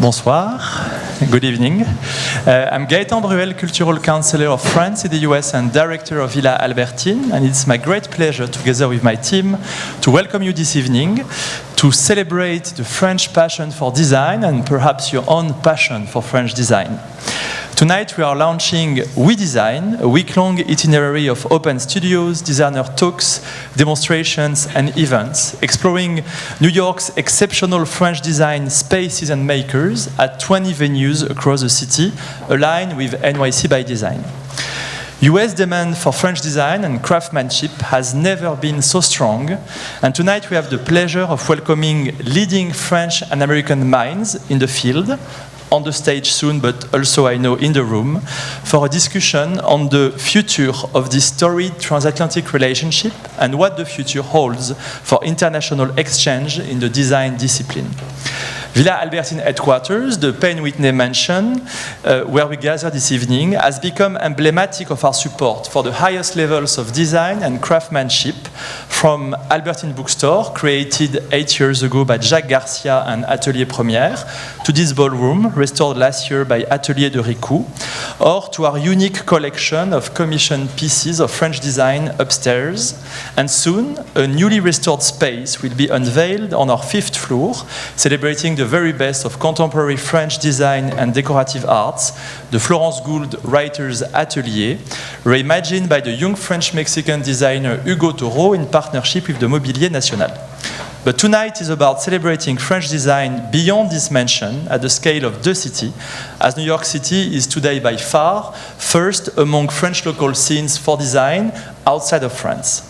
Bonsoir, good evening. I'm Gaëtan Bruel, Cultural Counselor of France in the US and Director of Villa Albertine, and it's my great pleasure, together with my team, to welcome you this evening to celebrate the French passion for design and perhaps your own passion for French design. Tonight we are launching Oui Design, a week-long itinerary of open studios, designer talks, demonstrations and events, exploring New York's exceptional French design spaces and makers at 20 venues across the city, aligned with NYCxDesign. US demand for French design and craftsmanship has never been so strong, and tonight we have the pleasure of welcoming leading French and American minds in the field, on the stage soon, but also I know in the room, for a discussion on the future of this storied transatlantic relationship and what the future holds for international exchange in the design discipline. Villa Albertine headquarters, the Payne Whitney mansion, where we gather this evening, has become emblematic of our support for the highest levels of design and craftsmanship, from Albertine Bookstore, created 8 years ago by Jacques Garcia and Atelier Première, to this ballroom, restored last year by Atelier de Ricou, or to our unique collection of commissioned pieces of French design upstairs. And soon, a newly restored space will be unveiled on our 5th floor, celebrating the very best of contemporary French design and decorative arts, the Florence Gould Writers' Atelier, reimagined by the young French-Mexican designer Hugo Toro in partnership with the Mobilier National. But tonight is about celebrating French design beyond this mansion at the scale of the city, as New York City is today by far first among French local scenes for design outside of France.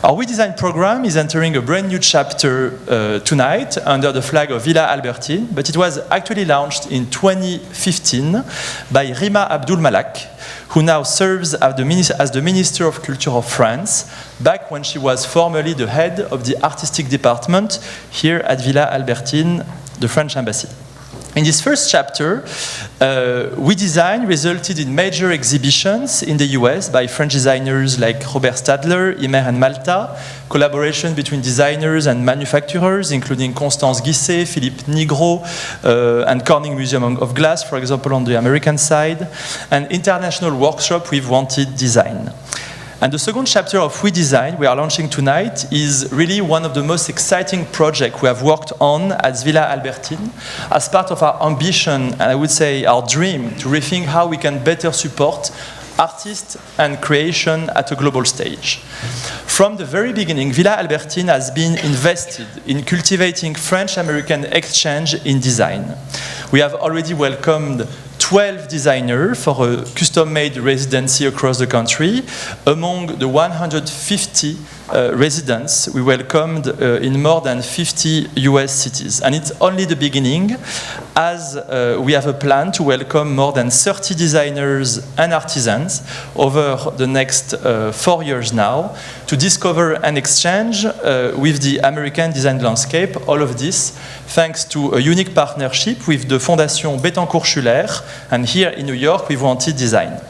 Our Oui Design program is entering a brand new chapter tonight under the flag of Villa Albertine, but it was actually launched in 2015 by Rima Abdul Malak, who now serves as the Minister of Culture of France, back when she was formerly the head of the artistic department here at Villa Albertine, the French embassy. In this first chapter, Oui Design resulted in major exhibitions in the US by French designers like Robert Stadler, Imer and Malta, collaboration between designers and manufacturers, including Constance Guisset, Philippe Nigro, and Corning Museum of Glass, for example, on the American side, and international workshop with Wanted Design. And the second chapter of Oui Design we are launching tonight is really one of the most exciting projects we have worked on at Villa Albertine as part of our ambition, and I would say our dream, to rethink how we can better support artists and creation at a global stage. From the very beginning, Villa Albertine has been invested in cultivating French-American exchange in design. We have already welcomed 12 designers for a custom-made residency across the country. Among the 150 residents we welcomed in more than 50 US cities. And it's only the beginning, as we have a plan to welcome more than 30 designers and artisans over the next 4 years now to discover and exchange with the American design landscape. All of this thanks to a unique partnership with the Fondation Bettencourt-Schuller, and here in New York with Wanted Design.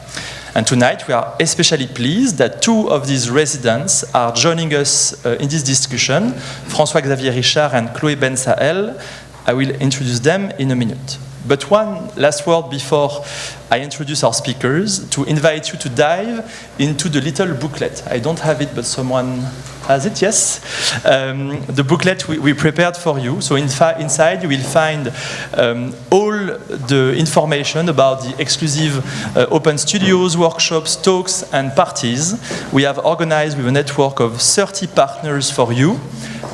And tonight we are especially pleased that 2 of these residents are joining us in this discussion, François-Xavier Richard and Chloé Bensahel. I will introduce them in a minute. But one last word before I introduce our speakers, to invite you to dive into the little booklet. I don't have it, but someone has it, yes? The booklet we prepared for you. So inside you will find all the information about the exclusive open studios, workshops, talks, and parties we have organized with a network of 30 partners for you.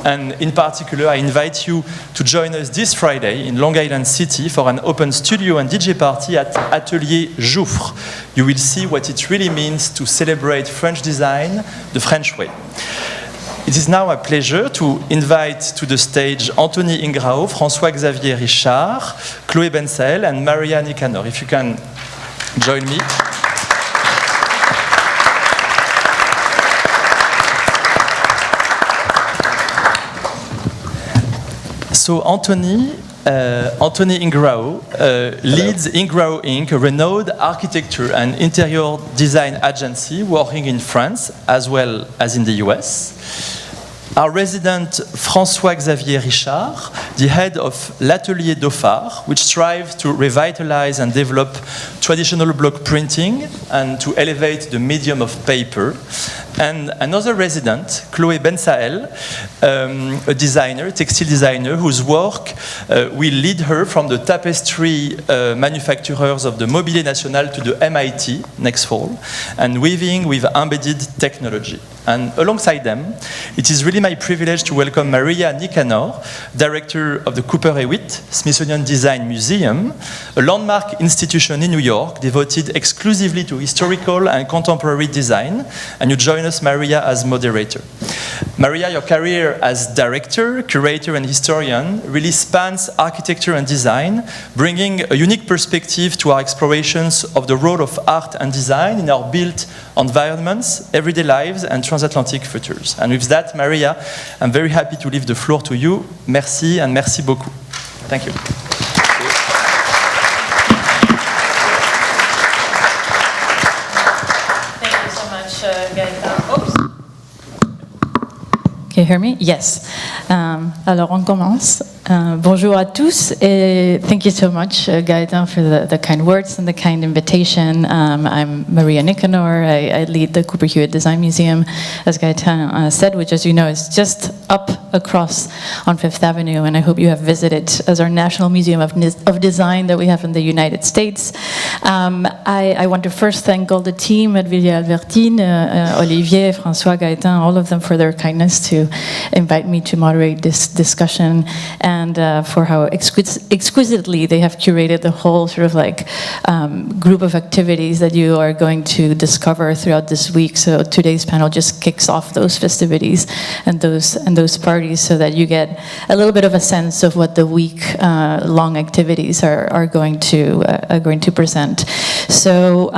And in particular, I invite you to join us this Friday in Long Island City for an open studio and DJ party at Atelier Jouffre. You will see what it really means to celebrate French design the French way. It is now a pleasure to invite to the stage Anthony Ingrao, François-Xavier Richard, Chloé Bensahel, and Maria Nicanor. If you can join me. So Anthony Ingrao leads Ingrao Inc., a renowned architecture and interior design agency working in France as well as in the US. our resident François-Xavier Richard, the head of l'Atelier Dauphard, which strives to revitalize and develop traditional block printing and to elevate the medium of paper. And another resident, Chloé Bensahel, a designer, textile designer, whose work will lead her from the tapestry manufacturers of the Mobilier National to the MIT next fall, and weaving with embedded technology. And alongside them, it is really my privilege to welcome Maria Nicanor, director of the Cooper Hewitt Smithsonian Design Museum, a landmark institution in New York devoted exclusively to historical and contemporary design. And you join us, Maria, as moderator. Maria, your career as director, curator, and historian really spans architecture and design, bringing a unique perspective to our explorations of the role of art and design in our built environments, everyday lives, and transatlantic futures. And with that, Maria, I'm very happy to leave the floor to you. Merci and merci beaucoup. Thank you. Thank you so much, Gaëtan. Oops. Can you hear me? Yes. Alors, on commence. Bonjour à tous, et thank you so much, Gaëtan, for the kind words and the kind invitation. I'm Maria Nicanor. I lead the Cooper Hewitt Design Museum, as Gaëtan said, which, as you know, is just up across on Fifth Avenue, and I hope you have visited as our National Museum of Design that we have in the United States. I want to first thank all the team at Villa Albertine, Olivier, François, Gaëtan, all of them for their kindness to invite me to moderate this discussion, and for how exquisitely they have curated the whole sort of like group of activities that you are going to discover throughout this week. So today's panel just kicks off those festivities and those parties, so that you get a little bit of a sense of what the week-long activities are going to present. So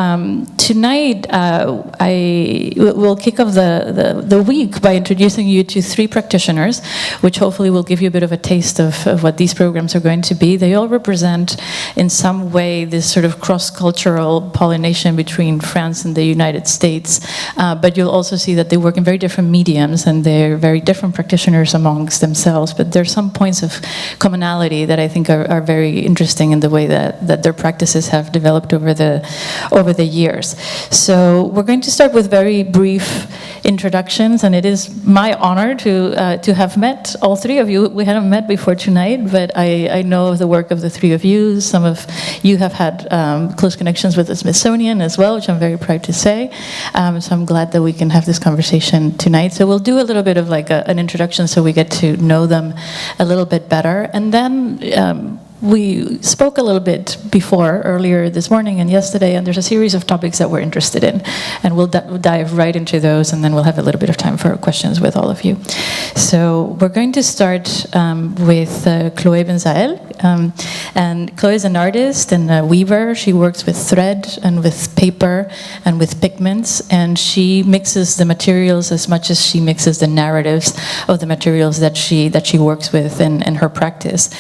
tonight I will kick off the week by introducing you to three practitioners, which hopefully will give you a bit of a taste of what these programs are going to be. They all represent in some way this sort of cross-cultural pollination between France and the United States, but you'll also see that they work in very different mediums and they're very different practitioners amongst themselves, but there's some points of commonality that I think are very interesting in the way that their practices have developed over the years. So we're going to start with very brief introductions, and it is my honor to have met all three of you. We hadn't met before tonight, but I know of the work of the three of you. Some of you have had close connections with the Smithsonian as well, which I'm very proud to say. So I'm glad that we can have this conversation tonight. So we'll do a little bit of like an introduction so we get to know them a little bit better. And then we spoke a little bit earlier this morning and yesterday, and there's a series of topics that we're interested in, and we'll dive right into those, and then we'll have a little bit of time for questions with all of you. So we're going to start with Chloé Bensahel, and Chloé is an artist and a weaver. She works with thread and with paper and with pigments, and she mixes the materials as much as she mixes the narratives of the materials that she works with in her practice.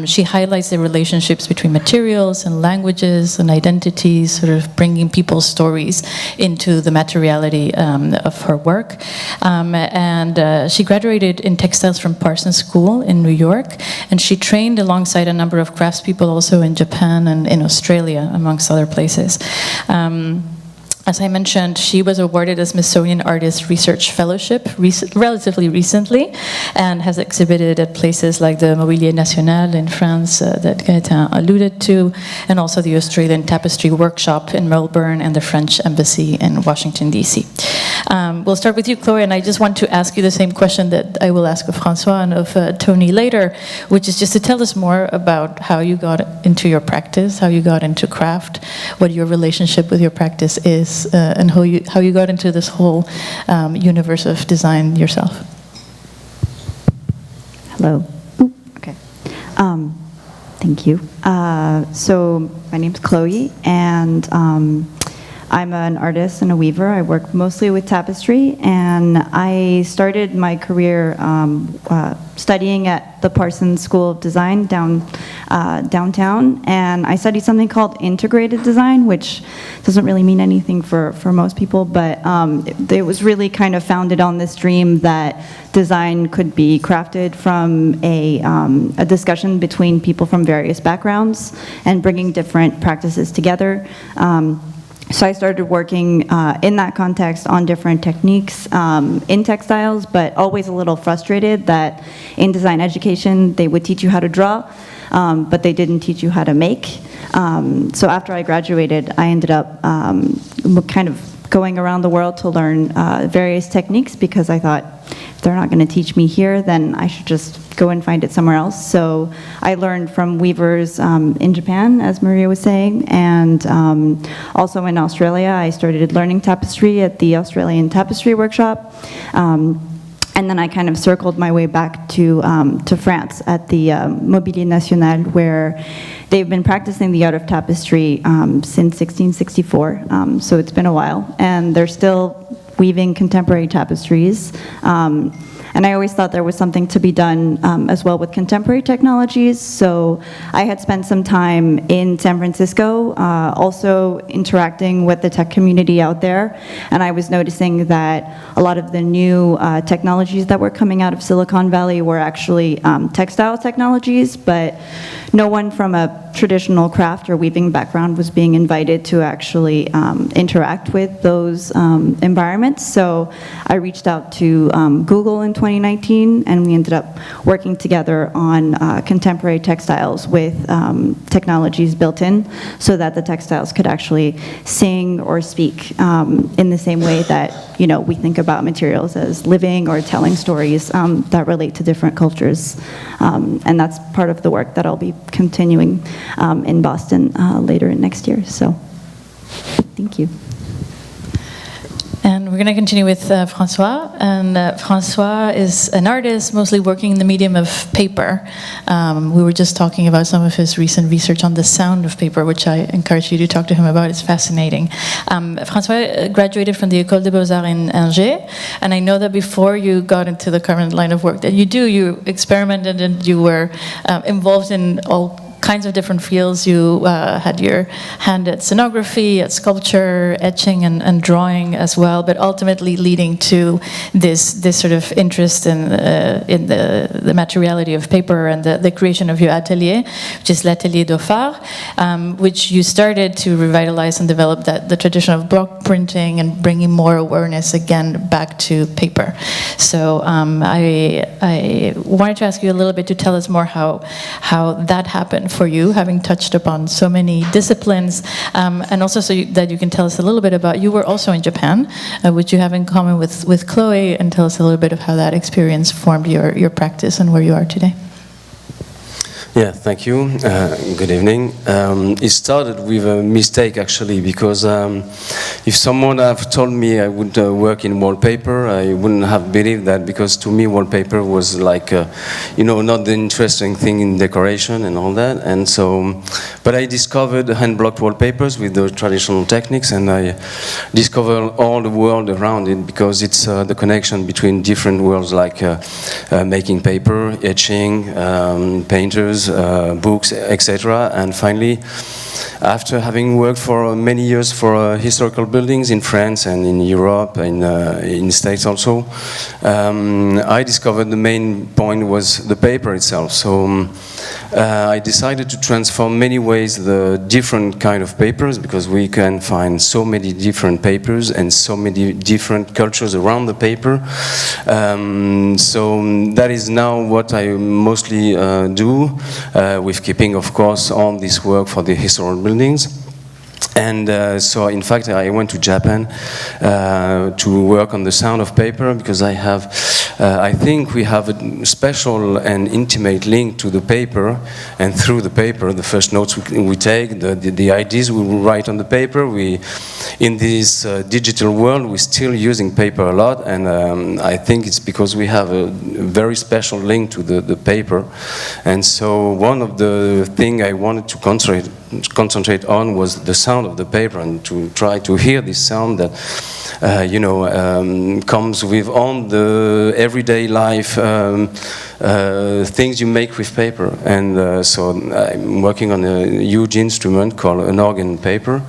She highlights the relationships between materials and languages and identities, sort of bringing people's stories into the materiality of her work. And she graduated in textiles from Parsons School in New York, and she trained alongside a number of craftspeople also in Japan and in Australia, amongst other places. As I mentioned, she was awarded a Smithsonian Artist Research Fellowship relatively recently, and has exhibited at places like the Mobilier National in France that Gaëtan alluded to, and also the Australian Tapestry Workshop in Melbourne and the French Embassy in Washington, D.C. We'll start with you, Chloé, and I just want to ask you the same question that I will ask of François and of Tony later, which is just to tell us more about how you got into your practice, how you got into craft, what your relationship with your practice is, and how you got into this whole universe of design yourself. Hello. Ooh, okay. Thank you. So my name's Chloé, and I'm an artist and a weaver. I work mostly with tapestry, and I started my career studying at the Parsons School of Design down downtown, and I studied something called integrated design, which doesn't really mean anything for most people, but it was really kind of founded on this dream that design could be crafted from a discussion between people from various backgrounds and bringing different practices together. So I started working in that context on different techniques in textiles, but always a little frustrated that in design education they would teach you how to draw, but they didn't teach you how to make. So after I graduated, I ended up kind of going around the world to learn various techniques, because I thought, if they're not going to teach me here, then I should just go and find it somewhere else. So I learned from weavers in Japan, as Maria was saying, and also in Australia. I started learning tapestry at the Australian Tapestry Workshop. And then I kind of circled my way back to France at the Mobilier National, where they've been practicing the art of tapestry since 1664, so it's been a while. And they're still weaving contemporary tapestries. And I always thought there was something to be done as well with contemporary technologies. So I had spent some time in San Francisco, also interacting with the tech community out there. And I was noticing that a lot of the new technologies that were coming out of Silicon Valley were actually textile technologies, but no one from a traditional craft or weaving background was being invited to actually interact with those environments. So I reached out to Google in 2019, and we ended up working together on contemporary textiles with technologies built in, so that the textiles could actually sing or speak in the same way that, you know, we think about materials as living or telling stories that relate to different cultures. And that's part of the work that I'll be continuing in Boston later in next year. So, thank you. And we're going to continue with François. And François is an artist, mostly working in the medium of paper. We were just talking about some of his recent research on the sound of paper, which I encourage you to talk to him about. It's fascinating. François graduated from the École des Beaux-Arts in Angers. And I know that before you got into the current line of work that you do, you experimented and you were involved in all kinds of different fields. You had your hand at scenography, at sculpture, etching, and drawing as well, but ultimately leading to this sort of interest in the materiality of paper and the creation of your atelier, which is l'Atelier d'Ophar, which you started to revitalize and develop the tradition of block printing and bringing more awareness again back to paper. So I wanted to ask you a little bit to tell us more how that happened for you, having touched upon so many disciplines, and also so that you can tell us a little bit about, you were also in Japan, which you have in common with Chloé, and tell us a little bit of how that experience formed your practice and where you are today. Yeah, thank you. Good evening. It started with a mistake, actually, because if someone had told me I would work in wallpaper, I wouldn't have believed that, because to me wallpaper was like, you know, not the interesting thing in decoration and all that. And so, but I discovered hand-blocked wallpapers with the traditional techniques, and I discovered all the world around it, because it's the connection between different worlds, like making paper, etching, painters, books, etc. And finally, after having worked for many years for historical buildings in France and in Europe and in the States also, I discovered the main point was the paper itself. So I decided to transform many ways the different kind of papers, because we can find so many different papers and so many different cultures around the paper. So that is now what I mostly do, with keeping, of course, all this work for the historical buildings. And so, in fact, I went to Japan to work on the sound of paper, because I think we have a special and intimate link to the paper, and through the paper, the first notes we take, the ideas we write on the paper. In this digital world, we're still using paper a lot, and I think it's because we have a very special link to the paper. And so, one of the things I wanted to concentrate on was the sound sound of the paper and to try to hear this sound that comes with all the everyday life things you make with paper. And so I'm working on a huge instrument called an organ paper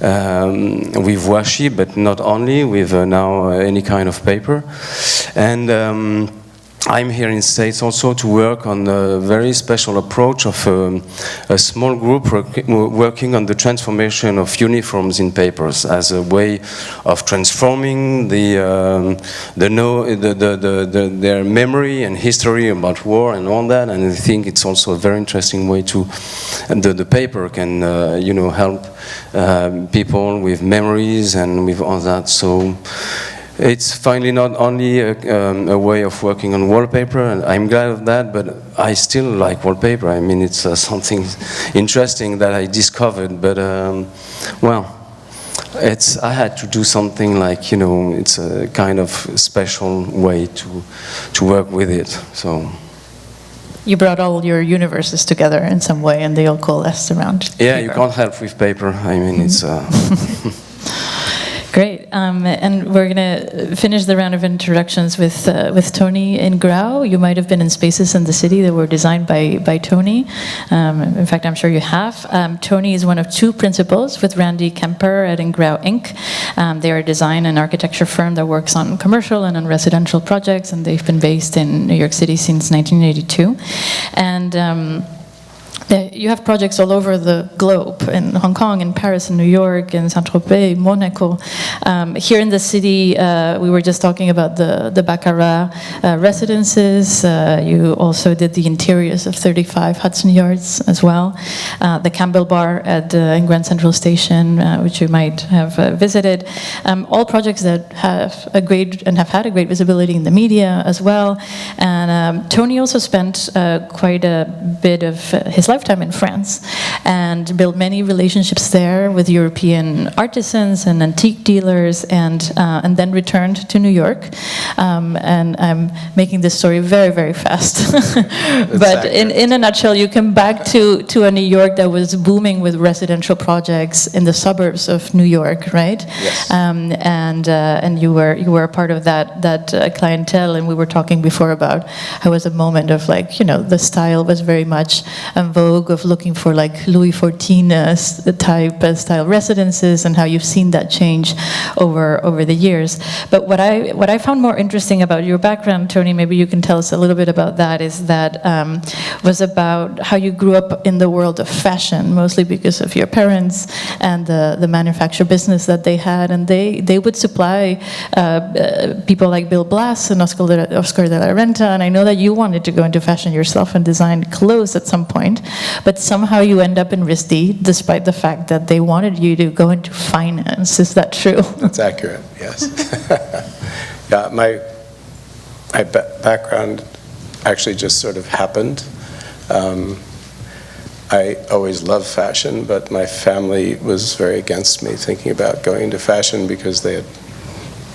with washi, but not only, with now any kind of paper. And I'm here in States also to work on a very special approach of a small group working on the transformation of uniforms in papers as a way of transforming their memory and history about war and all that. And I think it's also a very interesting way to the paper can help people with memories and with all that. So it's finally not only a way of working on wallpaper, and I'm glad of that, but I still like wallpaper. I mean, it's something interesting that I discovered, but well, I had to do something like, it's a kind of special way to work with it, so. You brought all your universes together in some way, and they all coalesced around Yeah, paper. You can't help with paper. I mean, it's... Great, and we're going to finish the round of introductions with Tony Ingrao. You might have been in spaces in the city that were designed by Tony. In fact, I'm sure you have. Tony is one of two principals with Randy Kemper at Ingrao Inc. They are a design and architecture firm that works on commercial and on residential projects, and they've been based in New York City since 1982. And you have projects all over the globe, in Hong Kong, in Paris, in New York, in Saint-Tropez, Monaco. Here in the city, we were just talking about the Baccarat residences. You also did the interiors of 35 Hudson Yards as well. The Campbell Bar in Grand Central Station, which you might have visited. All projects that have had a great visibility in the media as well. And Tony also spent quite a bit of his lifetime in France and built many relationships there with European artisans and antique dealers, and then returned to New York. And I'm making this story very, very fast. But in a nutshell, you came back to a New York that was booming with residential projects in the suburbs of New York, right? Yes. And you were a part of that clientele, and we were talking before about how it was a moment of the style was very much vogue, of looking for Louis XIV type style residences, and how you've seen that change over the years. But what I found more interesting about your background, Tony, maybe you can tell us a little bit about that, is that was about how you grew up in the world of fashion, mostly because of your parents and the manufacture business that they had, and they would supply people like Bill Blass and Oscar de la Renta, and I know that you wanted to go into fashion yourself and design clothes at some point, but somehow you end up in RISD, despite the fact that they wanted you to go into finance. Is that true? That's accurate, yes. Yeah, my background actually just sort of happened. I always loved fashion, but my family was very against me thinking about going into fashion because they had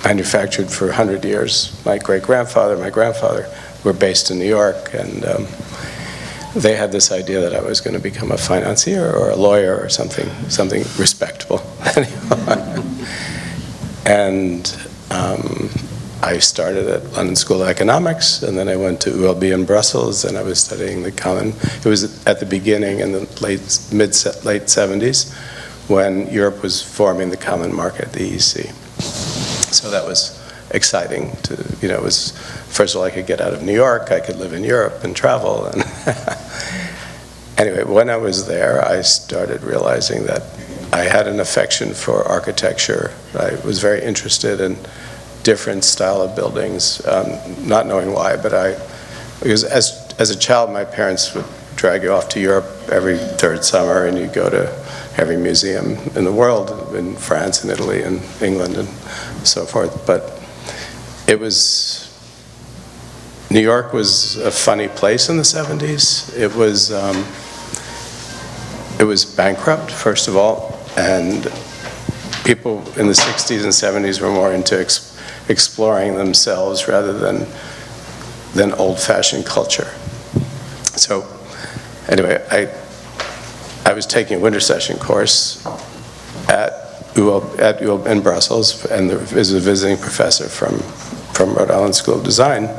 manufactured for 100 years. My great-grandfather, my grandfather were based in New York, and they had this idea that I was going to become a financier or a lawyer or something respectable. And I started at London School of Economics, and then I went to ULB in Brussels, and I was studying the common. It was at the beginning in the late 70s when Europe was forming the common market, the EEC. So that was exciting to, it was, first of all, I could get out of New York, I could live in Europe and travel. And anyway, when I was there, I started realizing that I had an affection for architecture. I was very interested in different style of buildings, not knowing why, but because as a child, my parents would drag you off to Europe every third summer, and you'd go to every museum in the world, in France and Italy and England and so forth. But New York was a funny place in the 70s. It was bankrupt, first of all, and people in the 60s and 70s were more into exploring themselves rather than old-fashioned culture. So anyway, I was taking a winter session course in Brussels, and there was a visiting professor from Rhode Island School of Design.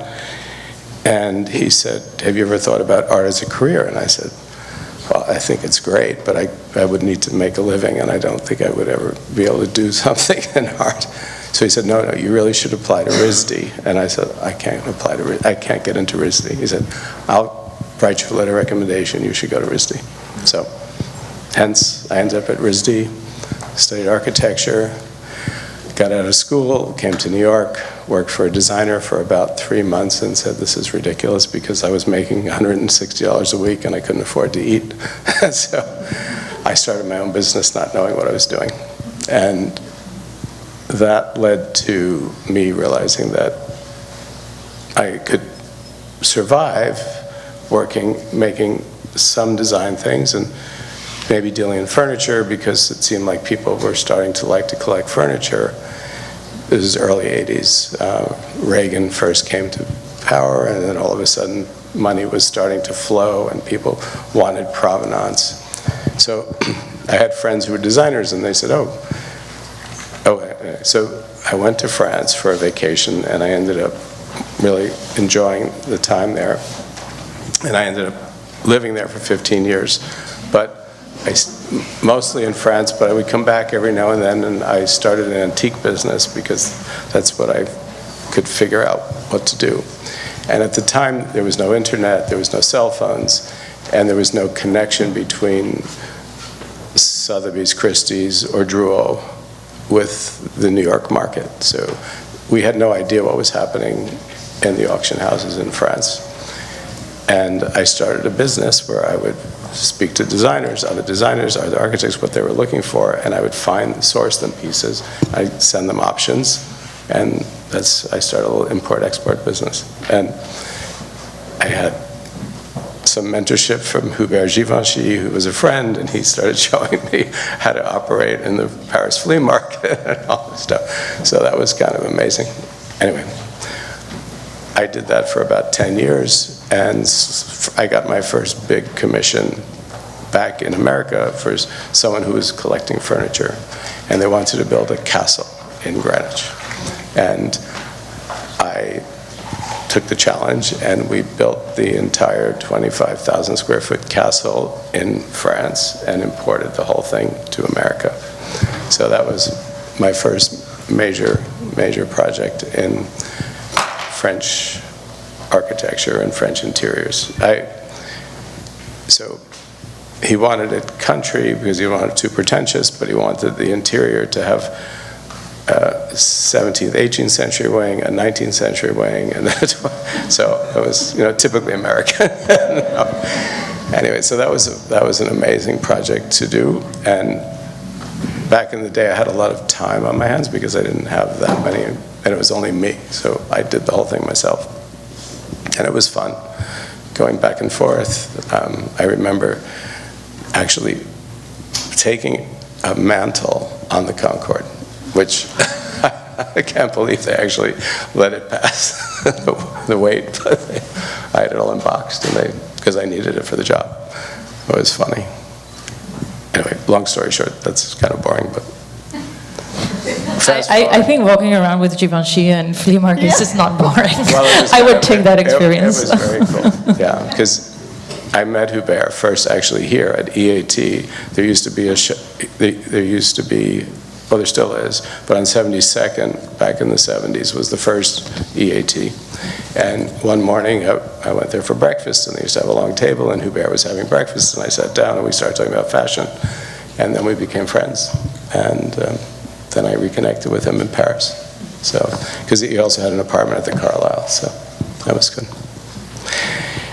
And he said, "Have you ever thought about art as a career?" And I said, "Well, I think it's great, but I would need to make a living, and I don't think I would ever be able to do something in art." So he said, "No, you really should apply to RISD." And I said, I can't get into RISD. He said, "I'll write you a letter of recommendation, you should go to RISD." So, hence, I ended up at RISD, studied architecture, got out of school, came to New York, worked for a designer for about 3 months and said, "This is ridiculous," because I was making $160 a week and I couldn't afford to eat. So I started my own business not knowing what I was doing. And that led to me realizing that I could survive working, making some design things and maybe dealing in furniture, because it seemed like people were starting to like to collect furniture. This is early 80s. Reagan first came to power, and then all of a sudden money was starting to flow and people wanted provenance. So I had friends who were designers, and they said, so I went to France for a vacation, and I ended up really enjoying the time there. And I ended up living there for 15 years. But mostly in France, but I would come back every now and then, and I started an antique business because that's what I could figure out what to do. And at the time, there was no internet, there was no cell phones, and there was no connection between Sotheby's, Christie's, or Drouot with the New York market. So we had no idea what was happening in the auction houses in France. And I started a business where I would speak to designers, other architects, what they were looking for, and I would source them pieces. I'd send them options, and I started a little import-export business. And I had some mentorship from Hubert Givenchy, who was a friend, and he started showing me how to operate in the Paris flea market and all this stuff. So that was kind of amazing. Anyway, I did that for about 10 years, and I got my first big commission back in America for someone who was collecting furniture, and they wanted to build a castle in Greenwich. And I took the challenge, and we built the entire 25,000 square foot castle in France and imported the whole thing to America. So that was my first major project in French architecture and French interiors. So he wanted it country because he wanted it too pretentious, but he wanted the interior to have a 17th, 18th century wing, a 19th century wing, and so it was, typically American. Anyway, so that was an amazing project to do, and back in the day I had a lot of time on my hands because I didn't have that many, and it was only me, so I did the whole thing myself, and it was fun going back and forth. I remember actually taking a mantle on the Concorde, which I can't believe they actually let it pass the weight, but I had it all unboxed, and because I needed it for the job. It was funny. Anyway, long story short, that's kind of boring, but I think walking around with Givenchy and flea markets is not boring. Well, I would take that experience. It was very cool, yeah, because I met Hubert first actually here at EAT. There used to be, well, there still is, but on 72nd, back in the 70s, was the first EAT. And one morning, I went there for breakfast, and they used to have a long table, and Hubert was having breakfast, and I sat down, and we started talking about fashion. And then we became friends. And then I reconnected with him in Paris. So, because he also had an apartment at the Carlyle, so that was good.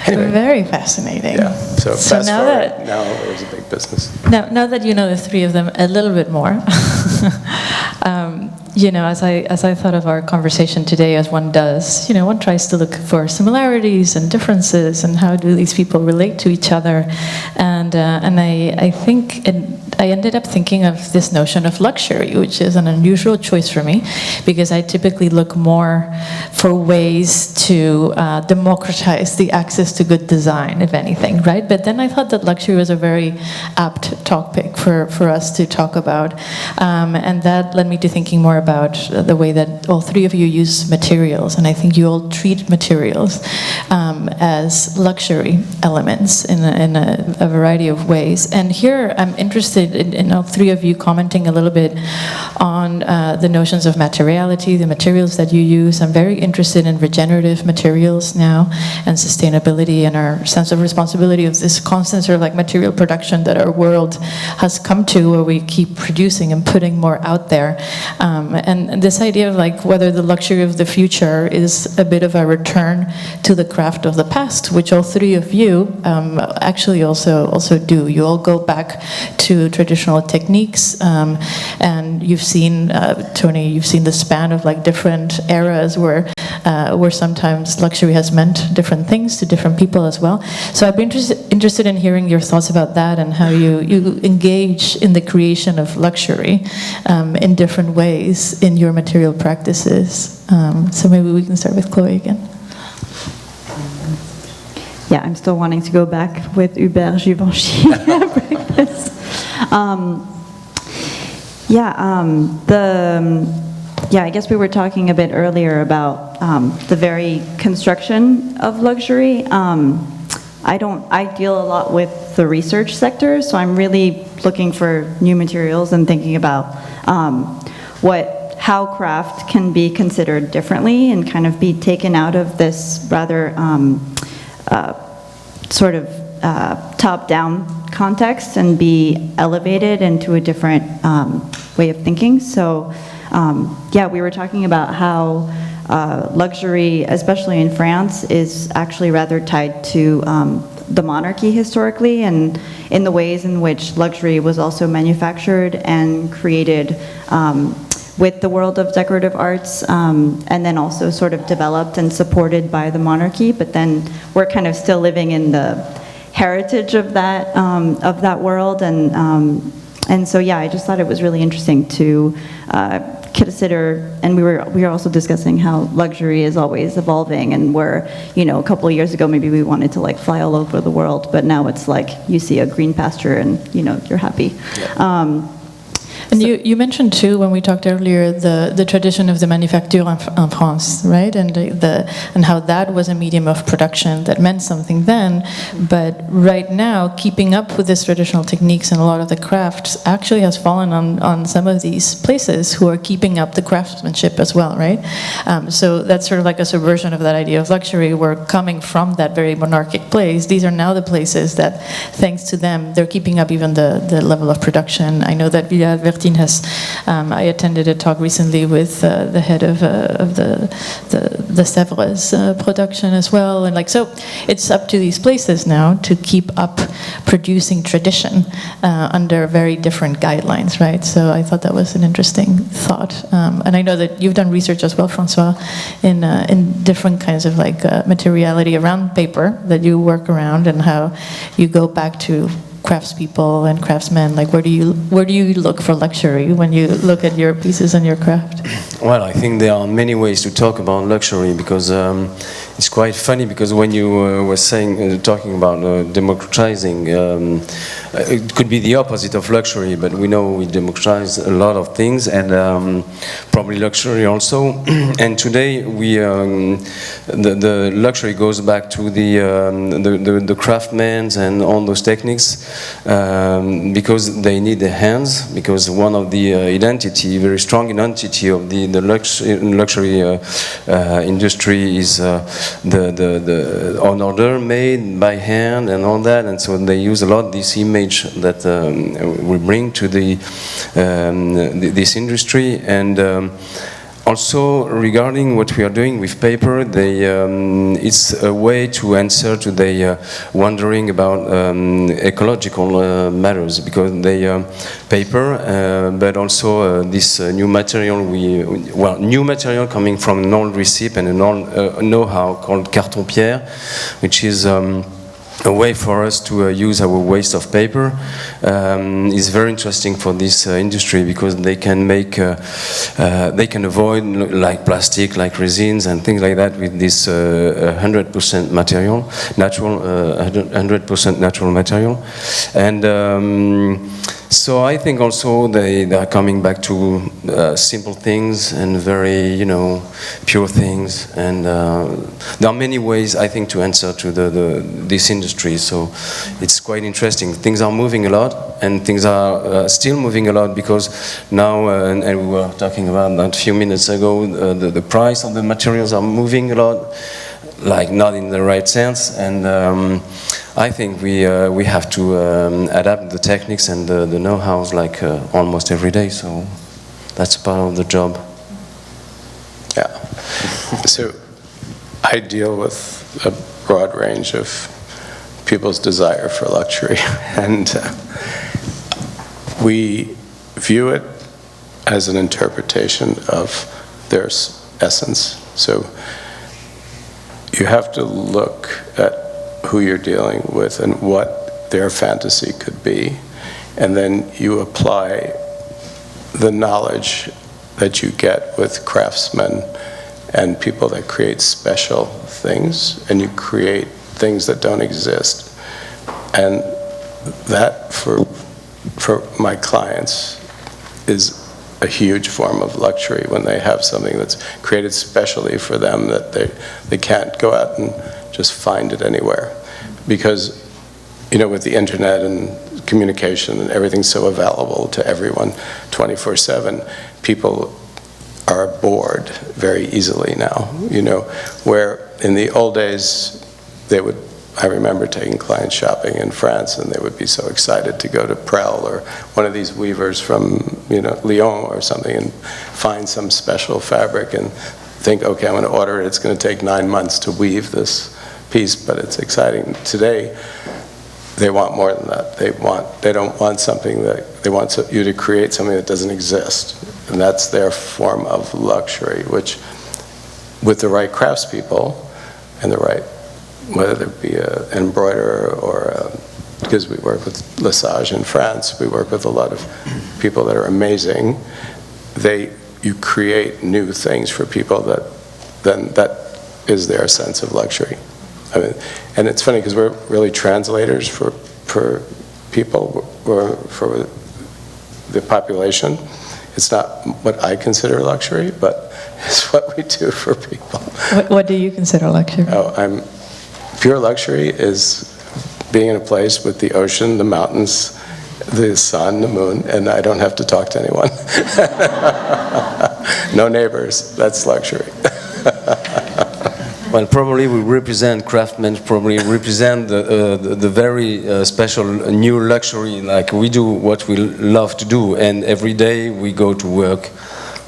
Anyway. Very fascinating. Yeah, so fast now forward, now it was a big business. Now that you know the three of them a little bit more, as I thought of our conversation today, as one does, one tries to look for similarities and differences, and how do these people relate to each other, and I think I ended up thinking of this notion of luxury, which is an unusual choice for me, because I typically look more for ways to democratize the access to good design, if anything, right? But then I thought that luxury was a very apt topic for us to talk about, and that led me to thinking more about the way that all three of you use materials, and I think you all treat materials as luxury elements in a variety of ways. And here I'm interested in all three of you commenting a little bit on the notions of materiality, the materials that you use. I'm very interested in regenerative materials now, and sustainability, and our sense of responsibility of this constant sort of like material production that our world has come to, where we keep producing and putting more out there. And this idea of like whether the luxury of the future is a bit of a return to the craft of the past, which all three of you actually also do. You all go back to traditional techniques, and you've seen, Tony, you've seen the span of like different eras where sometimes luxury has meant different things to different people as well. So I'd be interested in hearing your thoughts about that, and how you engage in the creation of luxury in different ways in your material practices. So maybe we can start with Chloé again. Yeah, I'm still wanting to go back with Hubert Givenchy breakfast. I guess we were talking a bit earlier about the very construction of luxury. I deal a lot with the research sector, so I'm really looking for new materials and thinking about how craft can be considered differently and kind of be taken out of this rather sort of top-down context and be elevated into a different way of thinking. So we were talking about how luxury, especially in France, is actually rather tied to the monarchy historically, and in the ways in which luxury was also manufactured and created with the world of decorative arts, and then also sort of developed and supported by the monarchy. But then we're kind of still living in the heritage of that world, and so I just thought it was really interesting to consider, and we were also discussing how luxury is always evolving, and where a couple of years ago maybe we wanted to like fly all over the world, but now it's like you see a green pasture and you're happy. Yeah. And you mentioned too, when we talked earlier, the tradition of the manufacture en France, right? And how that was a medium of production that meant something then, but right now, keeping up with these traditional techniques and a lot of the crafts actually has fallen on some of these places who are keeping up the craftsmanship as well, right? So that's sort of like a subversion of that idea of luxury. We're coming from that very monarchic place. These are now the places that, thanks to them, they're keeping up even the level of production. I know that Villa Albertine has, I attended a talk recently with the head of the Sèvres production as well, and so it's up to these places now to keep up producing tradition under very different guidelines, right? So I thought that was an interesting thought, and I know that you've done research as well, François, in different kinds of materiality around paper that you work around, and how you go back to craftspeople and craftsmen. Where do you look for luxury when you look at your pieces and your craft? Well, I think there are many ways to talk about luxury, because it's quite funny, because when you were talking about democratizing, it could be the opposite of luxury, but we know we democratize a lot of things, and probably luxury also. And today the luxury goes back to the craftsmen and all those techniques, because they need the hands, because one of the very strong identity of the luxury industry is on order, made by hand and all that, and so they use a lot this image that we bring to this industry. And also, regarding what we are doing with paper, it's a way to answer to the wondering about ecological matters, because paper, but also this new material, new material coming from an old recipe and an old know-how called carton-pierre, which is a way for us to use our waste of paper. Is very interesting for this industry, because they can make, they can avoid like plastic, like resins and things like that with this 100% material, natural, 100% natural material. And so I think also they are coming back to simple things and very, pure things. And there are many ways, I think, to answer to this industry. So it's quite interesting. Things are moving a lot, and things are still moving a lot, because now, and we were talking about that a few minutes ago, the price of the materials are moving a lot, like not in the right sense. And I think we have to adapt the techniques and the know-hows like almost every day, so that's part of the job. Yeah. So I deal with a broad range of people's desire for luxury, and we view it as an interpretation of their essence. So you have to look at who you're dealing with and what their fantasy could be, and then you apply the knowledge that you get with craftsmen and people that create special things, and you create things that don't exist. And that, for my clients, is a huge form of luxury, when they have something that's created specially for them that they can't go out and just find it anywhere. Because, with the internet and communication and everything so available to everyone 24/7, people are bored very easily now, where in the old days I remember taking clients shopping in France, and they would be so excited to go to Prel or one of these weavers from Lyon or something, and find some special fabric and think, okay, I'm going to order it. It's going to take 9 months to weave this piece, but it's exciting. Today, they want more than that. They don't want something they want you to create something that doesn't exist, and that's their form of luxury, which, with the right craftspeople and the right, whether it be an embroiderer or because we work with Lesage in France, we work with a lot of people that are amazing. You create new things for people that is their sense of luxury. I mean, and it's funny because we're really translators for people, or for the population. It's not what I consider luxury, but it's what we do for people. What do you consider luxury? Pure luxury is being in a place with the ocean, the mountains, the sun, the moon, and I don't have to talk to anyone. No neighbors, that's luxury. Well, probably we represent craftsmen, probably represent the very special new luxury, like we do what we love to do, and every day we go to work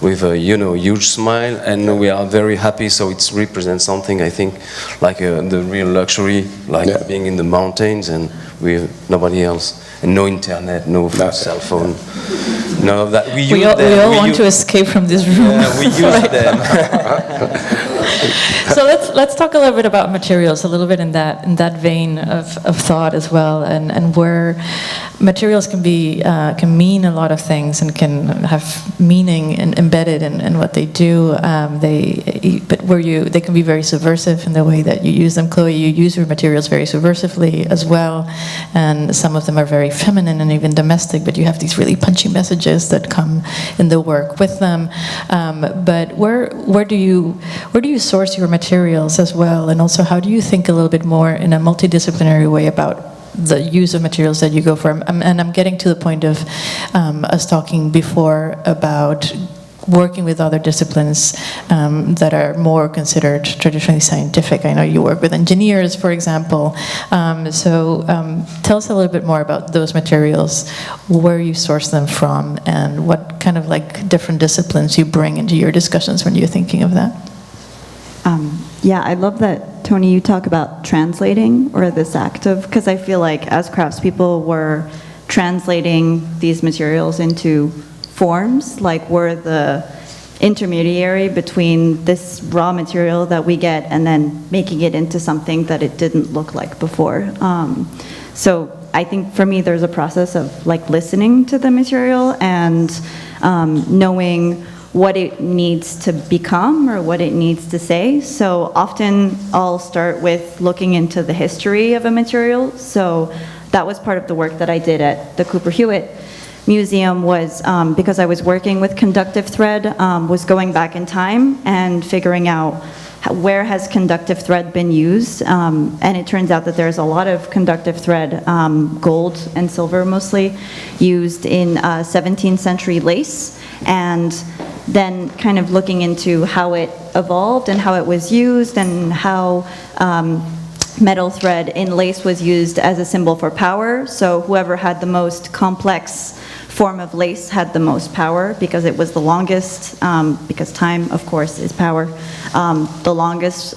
with a huge smile, and we are very happy, so it represents something, I think, like the real luxury, like being in the mountains and with nobody else, and no internet, no cell phone, none of that. We all want to escape from this room. Yeah, we use them. So let's talk a little bit about materials, a little bit in that vein of thought as well, and where materials can mean a lot of things and can have meaning embedded in what they do. But they can be very subversive in the way that you use them. Chloé, you use your materials very subversively as well, and some of them are very feminine and even domestic. But you have these really punchy messages that come in the work with them. But where do you source your materials as well, and also how do you think a little bit more in a multidisciplinary way about the use of materials that you go for? And I'm getting to the point of us talking before about working with other disciplines that are more considered traditionally scientific. I know you work with engineers, for example. Tell us a little bit more about those materials, where you source them from, and what kind of like different disciplines you bring into your discussions when you're thinking of that. Yeah, I love that, Tony, you talk about translating, or this act of, because I feel like as craftspeople, we're translating these materials into forms, like we're the intermediary between this raw material that we get and then making it into something that it didn't look like before. So I think for me there's a process of like listening to the material and knowing what it needs to become or what it needs to say. So often I'll start with looking into the history of a material. So that was part of the work that I did at the Cooper Hewitt Museum, was because I was working with conductive thread, was going back in time and figuring out where has conductive thread been used. And it turns out that there's a lot of conductive thread, gold and silver mostly, used in 17th century lace. And then kind of looking into how it evolved and how it was used and how metal thread in lace was used as a symbol for power. So whoever had the most complex form of lace had the most power because it was the longest, because time, of course, is power. The longest,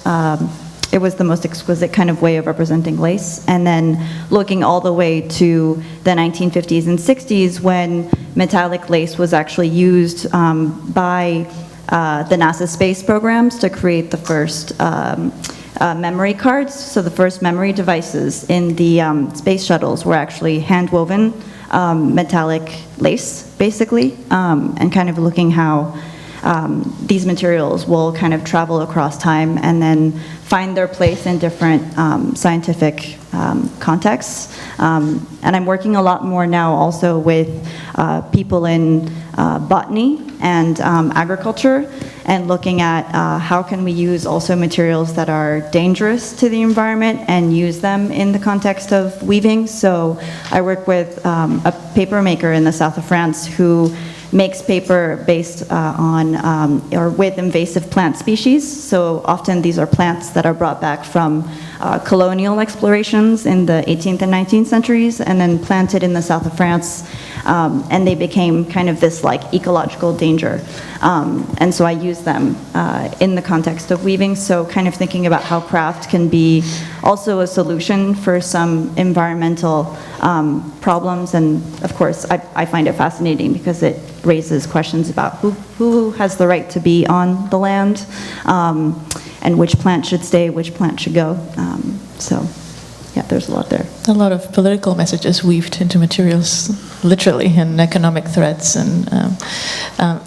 it was the most exquisite kind of way of representing lace. And then looking all the way to the 1950s and 60s when metallic lace was actually used by the NASA space programs to create the first memory cards. So the first memory devices in the space shuttles were actually hand-woven metallic lace, basically, and kind of looking how these materials will kind of travel across time and then find their place in different scientific contexts. And I'm working a lot more now also with people in botany and agriculture, and looking at how can we use also materials that are dangerous to the environment and use them in the context of weaving. So I work with a paper maker in the south of France who makes paper based on or with invasive plant species. So often these are plants that are brought back from colonial explorations in the 18th and 19th centuries and then planted in the south of France, and they became kind of this like ecological danger. And so I use them in the context of weaving, so kind of thinking about how craft can be also a solution for some environmental problems. And of course, I find it fascinating because it raises questions about who has the right to be on the land, and which plant should stay, which plant should go. So yeah, there's a lot there. A lot of political messages weaved into materials, literally, and economic threads. And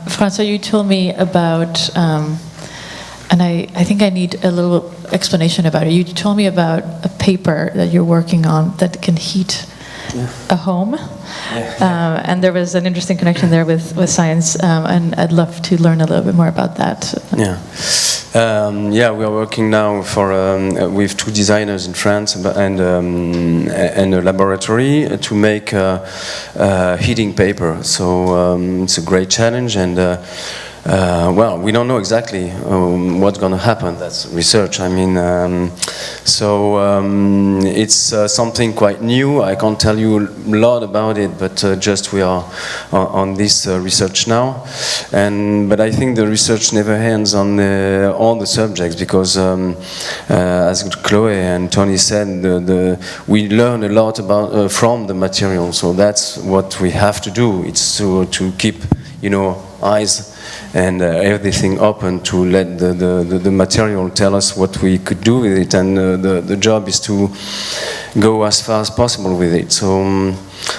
François, you told me about, and I think I need a little explanation about it. You told me about a paper that you're working on that can heat a home. And there was an interesting connection there with science, and I'd love to learn a little bit more about that. Yeah, we are working now with two designers in France and a laboratory to make heating paper. So it's a great challenge, and well, we don't know exactly what's going to happen. That's research. I mean, it's something quite new. I can't tell you a lot about it, but just we are on this research now. But I think the research never ends on all the subjects, because as Chloé and Tony said, we learn a lot about from the material. So that's what we have to do. It's to keep, eyes and everything open to let the material tell us what we could do with it, and the job is to go as far as possible with it. So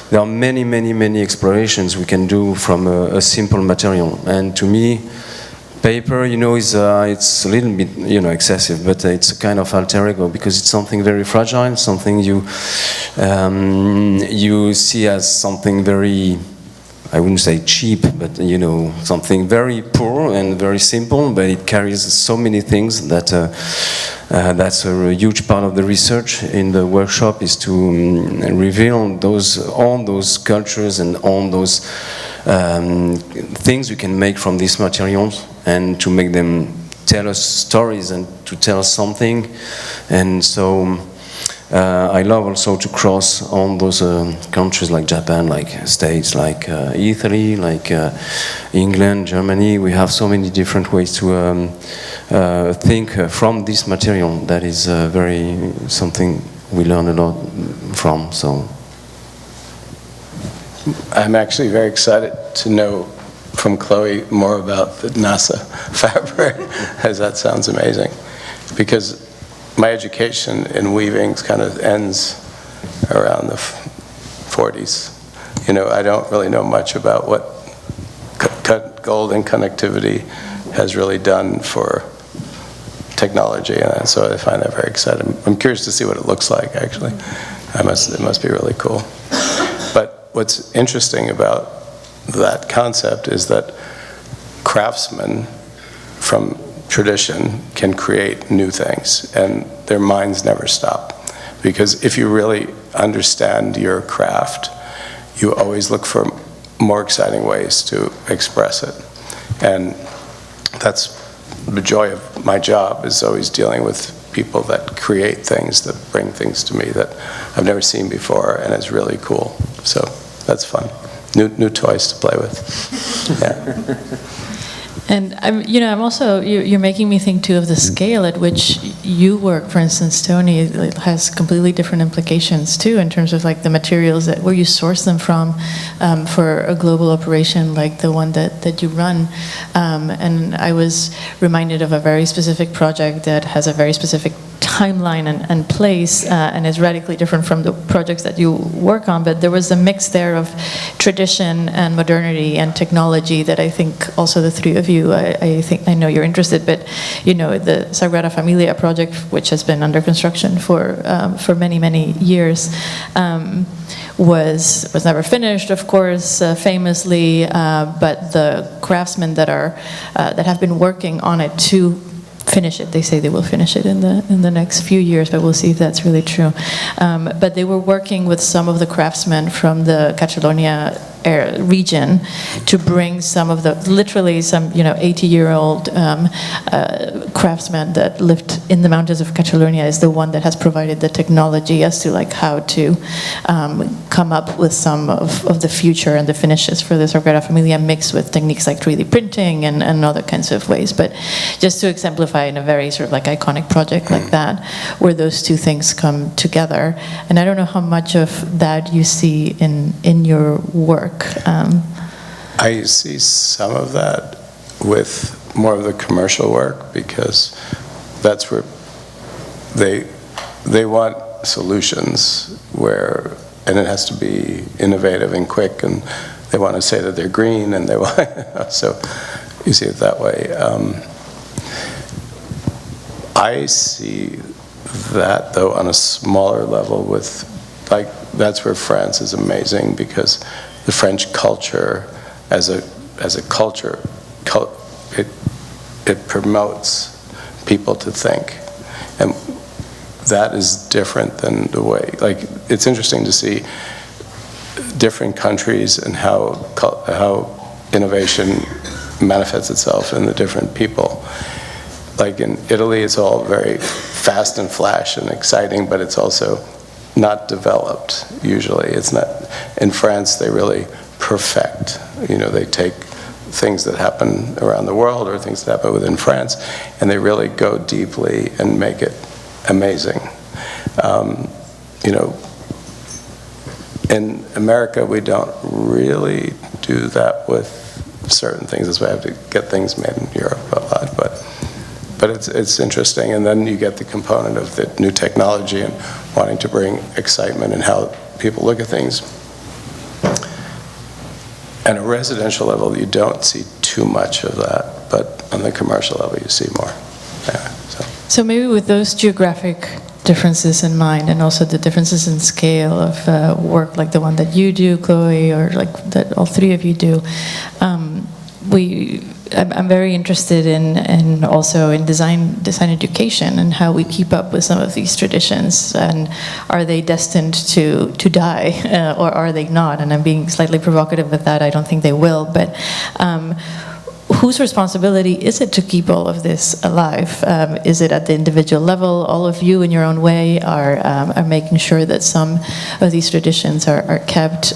there are many explorations we can do from a simple material, and to me paper, is it's a little bit excessive, but it's a kind of alter ego, because it's something very fragile, something you see as something very, I wouldn't say cheap, but something very poor and very simple, but it carries so many things that that's a huge part of the research in the workshop, is to reveal all those cultures and all those things we can make from these materials and to make them tell us stories and to tell us something. And so I love also to cross all those countries like Japan, like States, like Italy, like England, Germany. We have so many different ways to think from this material. That is very something we learn a lot from. So I'm actually very excited to know from Chloe more about the NASA fabric, as that sounds amazing. Because my education in weaving kind of ends around the 40s. You know, I don't really know much about what gold and connectivity has really done for technology, and so I find that very exciting. I'm curious to see what it looks like, actually. It must be really cool. But what's interesting about that concept is that craftsmen from tradition can create new things, and their minds never stop. Because if you really understand your craft, you always look for more exciting ways to express it. And that's the joy of my job, is always dealing with people that create things, that bring things to me that I've never seen before, and it's really cool. So that's fun. New toys to play with. Yeah. And I'm also, you're making me think too of the scale at which you work. For instance, Tony, it has completely different implications too, in terms of like the materials where you source them from for a global operation like the one that you run. And I was reminded of a very specific project that has a very specific timeline and place, and is radically different from the projects that you work on, but there was a mix there of tradition and modernity and technology that I think also the three of you, I know you're interested, but the Sagrada Familia project, which has been under construction for many years, was never finished, of course, famously, but the craftsmen that have been working on it to finish it. They say they will finish it in the next few years, but we'll see if that's really true. But they were working with some of the craftsmen from the Catalonia region to bring some of the, literally some 80-year-old craftsman that lived in the mountains of Catalonia is the one that has provided the technology as to like how to come up with some of the future and the finishes for the Sagrada Familia, mixed with techniques like 3D printing and other kinds of ways. But just to exemplify in a very sort of like iconic project like that, where those two things come together. And I don't know how much of that you see in your work. I see some of that with more of the commercial work, because that's where they want solutions where, and it has to be innovative and quick, and they want to say that they're green, and they want, so you see it that way. I see that though on a smaller level with, like, that's where France is amazing, because the French culture as a culture, it promotes people to think, and that is different than the way, like, it's interesting to see different countries and how innovation manifests itself in the different people. Like in Italy, it's all very fast and flash and exciting, but it's also not developed usually. It's not. In France, they really perfect. They take things that happen around the world or things that happen within France, and they really go deeply and make it amazing. In America, we don't really do that with certain things. That's why I have to get things made in Europe a lot, but it's interesting. And then you get the component of the new technology and wanting to bring excitement in how people look at things. At a residential level, you don't see too much of that, but on the commercial level, you see more. Yeah, so maybe with those geographic differences in mind, and also the differences in scale of work like the one that you do, Chloe, or like that all three of you do, I'm very interested in also in design education and how we keep up with some of these traditions, and are they destined to die or are they not? And I'm being slightly provocative with that. I don't think they will, but whose responsibility is it to keep all of this alive? Is it at the individual level? All of you in your own way are making sure that some of these traditions are kept.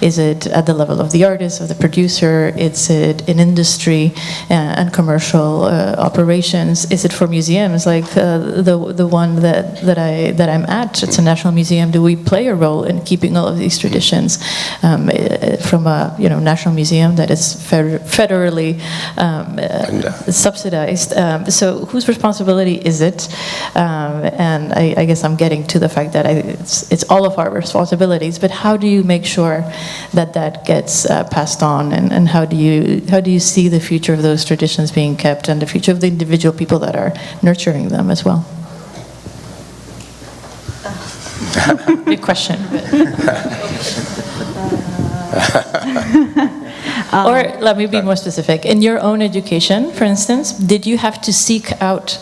Is it at the level of the artist, of the producer? Is it in industry and commercial operations? Is it for museums like the one that I'm at? It's a national museum. Do we play a role in keeping all of these traditions from a national museum that is federally subsidized? So whose responsibility is it? And I guess I'm getting to the fact that it's all of our responsibilities, but how do you make sure that that gets passed on, and how do you see the future of those traditions being kept and the future of the individual people that are nurturing them as well? Big question. Or let me be more specific. In your own education, for instance, did you have to seek out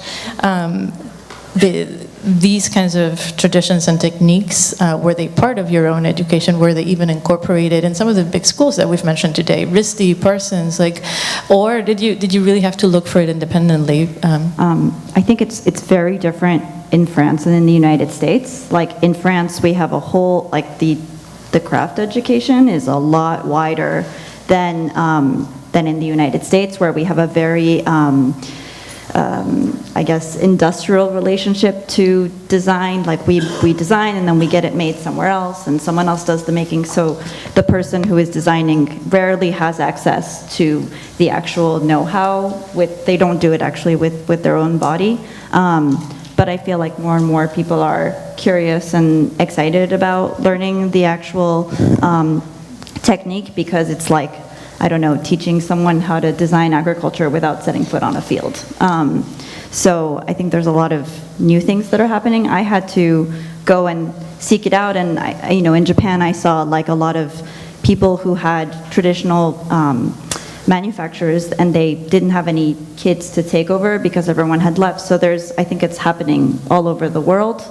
these kinds of traditions and techniques? Were they part of your own education? Were they even incorporated in some of the big schools that we've mentioned today, RISD, Parsons, or did you really have to look for it independently? I think it's very different in France and in the United States. Like in France, we have a whole, like the craft education is a lot wider than in the United States, where we have a very, I guess, industrial relationship to design. Like we design and then we get it made somewhere else, and someone else does the making. So the person who is designing rarely has access to the actual know-how. They don't do it actually with their own body. But I feel like more and more people are curious and excited about learning the actual technique, because it's like, I don't know, teaching someone how to design agriculture without setting foot on a field. So I think there's a lot of new things that are happening. I had to go and seek it out, and in Japan I saw like a lot of people who had traditional manufacturers, and they didn't have any kids to take over because everyone had left. So I think it's happening all over the world.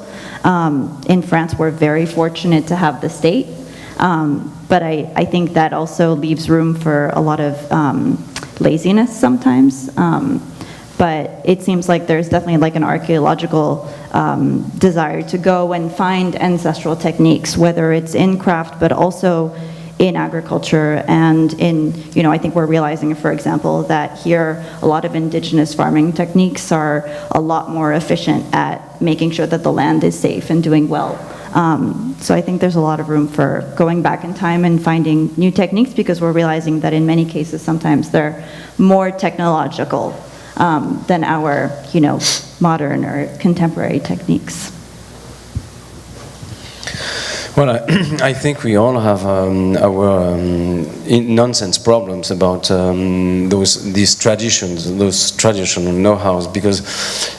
In France, we're very fortunate to have the state. But I think that also leaves room for a lot of laziness sometimes. But it seems like there's definitely like an archaeological desire to go and find ancestral techniques, whether it's in craft, but also in agriculture. And I think we're realizing, for example, that here a lot of indigenous farming techniques are a lot more efficient at making sure that the land is safe and doing well. So I think there's a lot of room for going back in time and finding new techniques, because we're realizing that in many cases sometimes they're more technological than our modern or contemporary techniques. Well, I think we all have our nonsense problems about these traditions, those traditional know-hows, because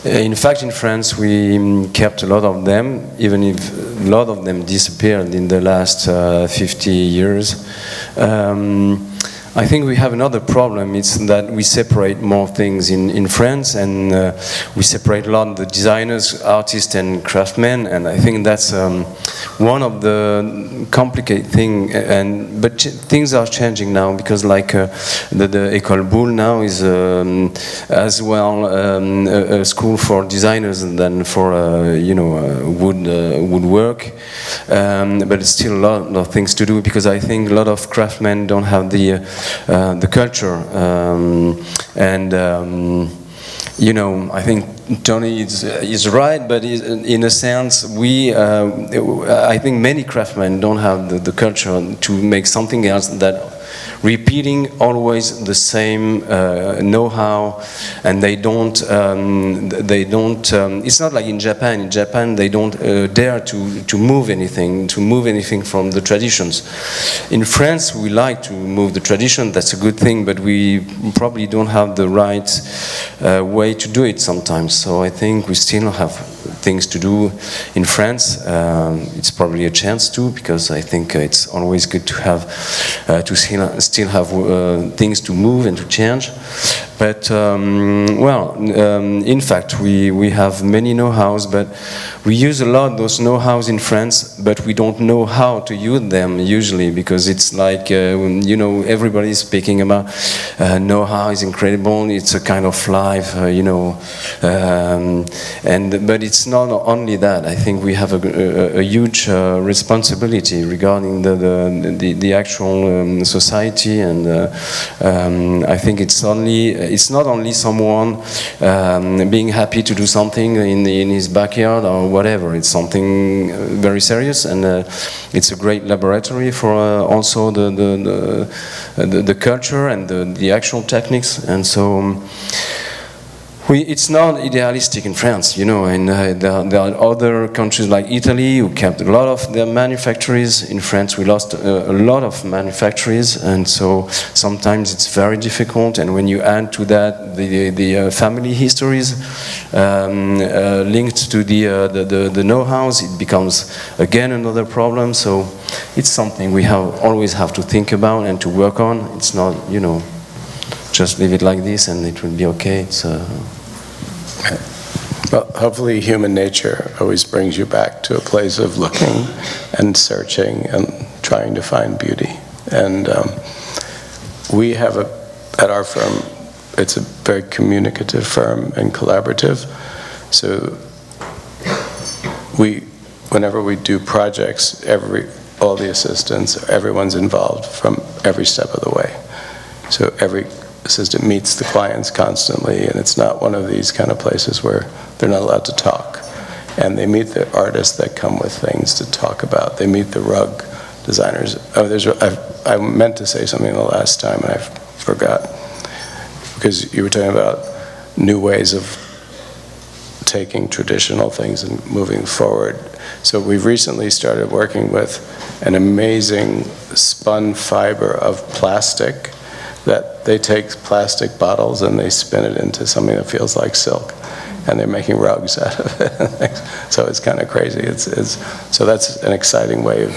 in fact in France we kept a lot of them, even if a lot of them disappeared in the last 50 years. I think we have another problem. It's that we separate more things in France, and we separate a lot of the designers, artists, and craftsmen. And I think that's one of the complicated things. But things are changing now, because like the École Boulle now is as well a school for designers than for woodwork. But it's still a lot of things to do, because I think a lot of craftsmen don't have the culture, I think Tony is right, but in a sense, I think many craftsmen don't have the culture to make something else that repeating always the same know-how, and they don't. It's not like in Japan. In Japan, they don't dare to move anything from the traditions. In France, we like to move the tradition. That's a good thing, but we probably don't have the right way to do it sometimes. So I think we still have things to do in France. It's probably a chance too, because I think it's always good to have still have things to move and to change. But in fact, we have many know-hows, but we use a lot those know-hows in France, but we don't know how to use them usually, because it's like everybody's speaking about know-how is incredible. It's a kind of life, but it's not only that. I think we have a huge responsibility regarding the actual society, and I think it's not only someone being happy to do something in his backyard or whatever. It's something very serious, and it's a great laboratory for also the culture and the actual techniques. And so it's not idealistic in France, and there are other countries like Italy who kept a lot of their manufactories. In France we lost a lot of manufactories, and so sometimes it's very difficult, and when you add to that the family histories linked to the know-hows, it becomes again another problem. So it's something we always have to think about and to work on. It's not, just leave it like this and it will be okay. Well, hopefully human nature always brings you back to a place of looking and searching and trying to find beauty. And we have at our firm, it's a very communicative firm and collaborative. So whenever we do projects, all the assistants, everyone's involved from every step of the way. So every assistant meets the clients constantly, and it's not one of these kind of places where they're not allowed to talk. And they meet the artists that come with things to talk about. They meet the rug designers. I meant to say something the last time and I forgot, because you were talking about new ways of taking traditional things and moving forward. So we've recently started working with an amazing spun fiber of plastic that they take plastic bottles and they spin it into something that feels like silk, and they're making rugs out of it. So it's kind of crazy. So that's an exciting way of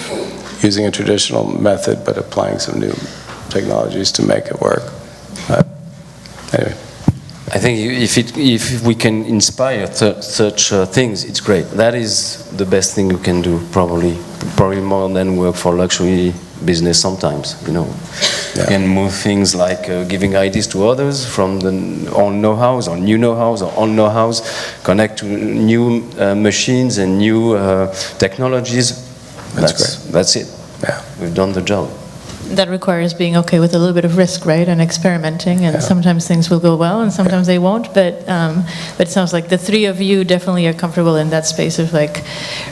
using a traditional method but applying some new technologies to make it work. Anyway. I think if we can inspire such things, it's great. That is the best thing you can do, probably more than work for luxury business sometimes, Yeah. You can move things like giving ideas to others from own know-hows or new know-hows or own know-hows, connect to new machines and new technologies. That's great. That's it. Yeah. We've done the job. That requires being okay with a little bit of risk, right, and experimenting, and sometimes things will go well and sometimes they won't, but it sounds like the three of you definitely are comfortable in that space of like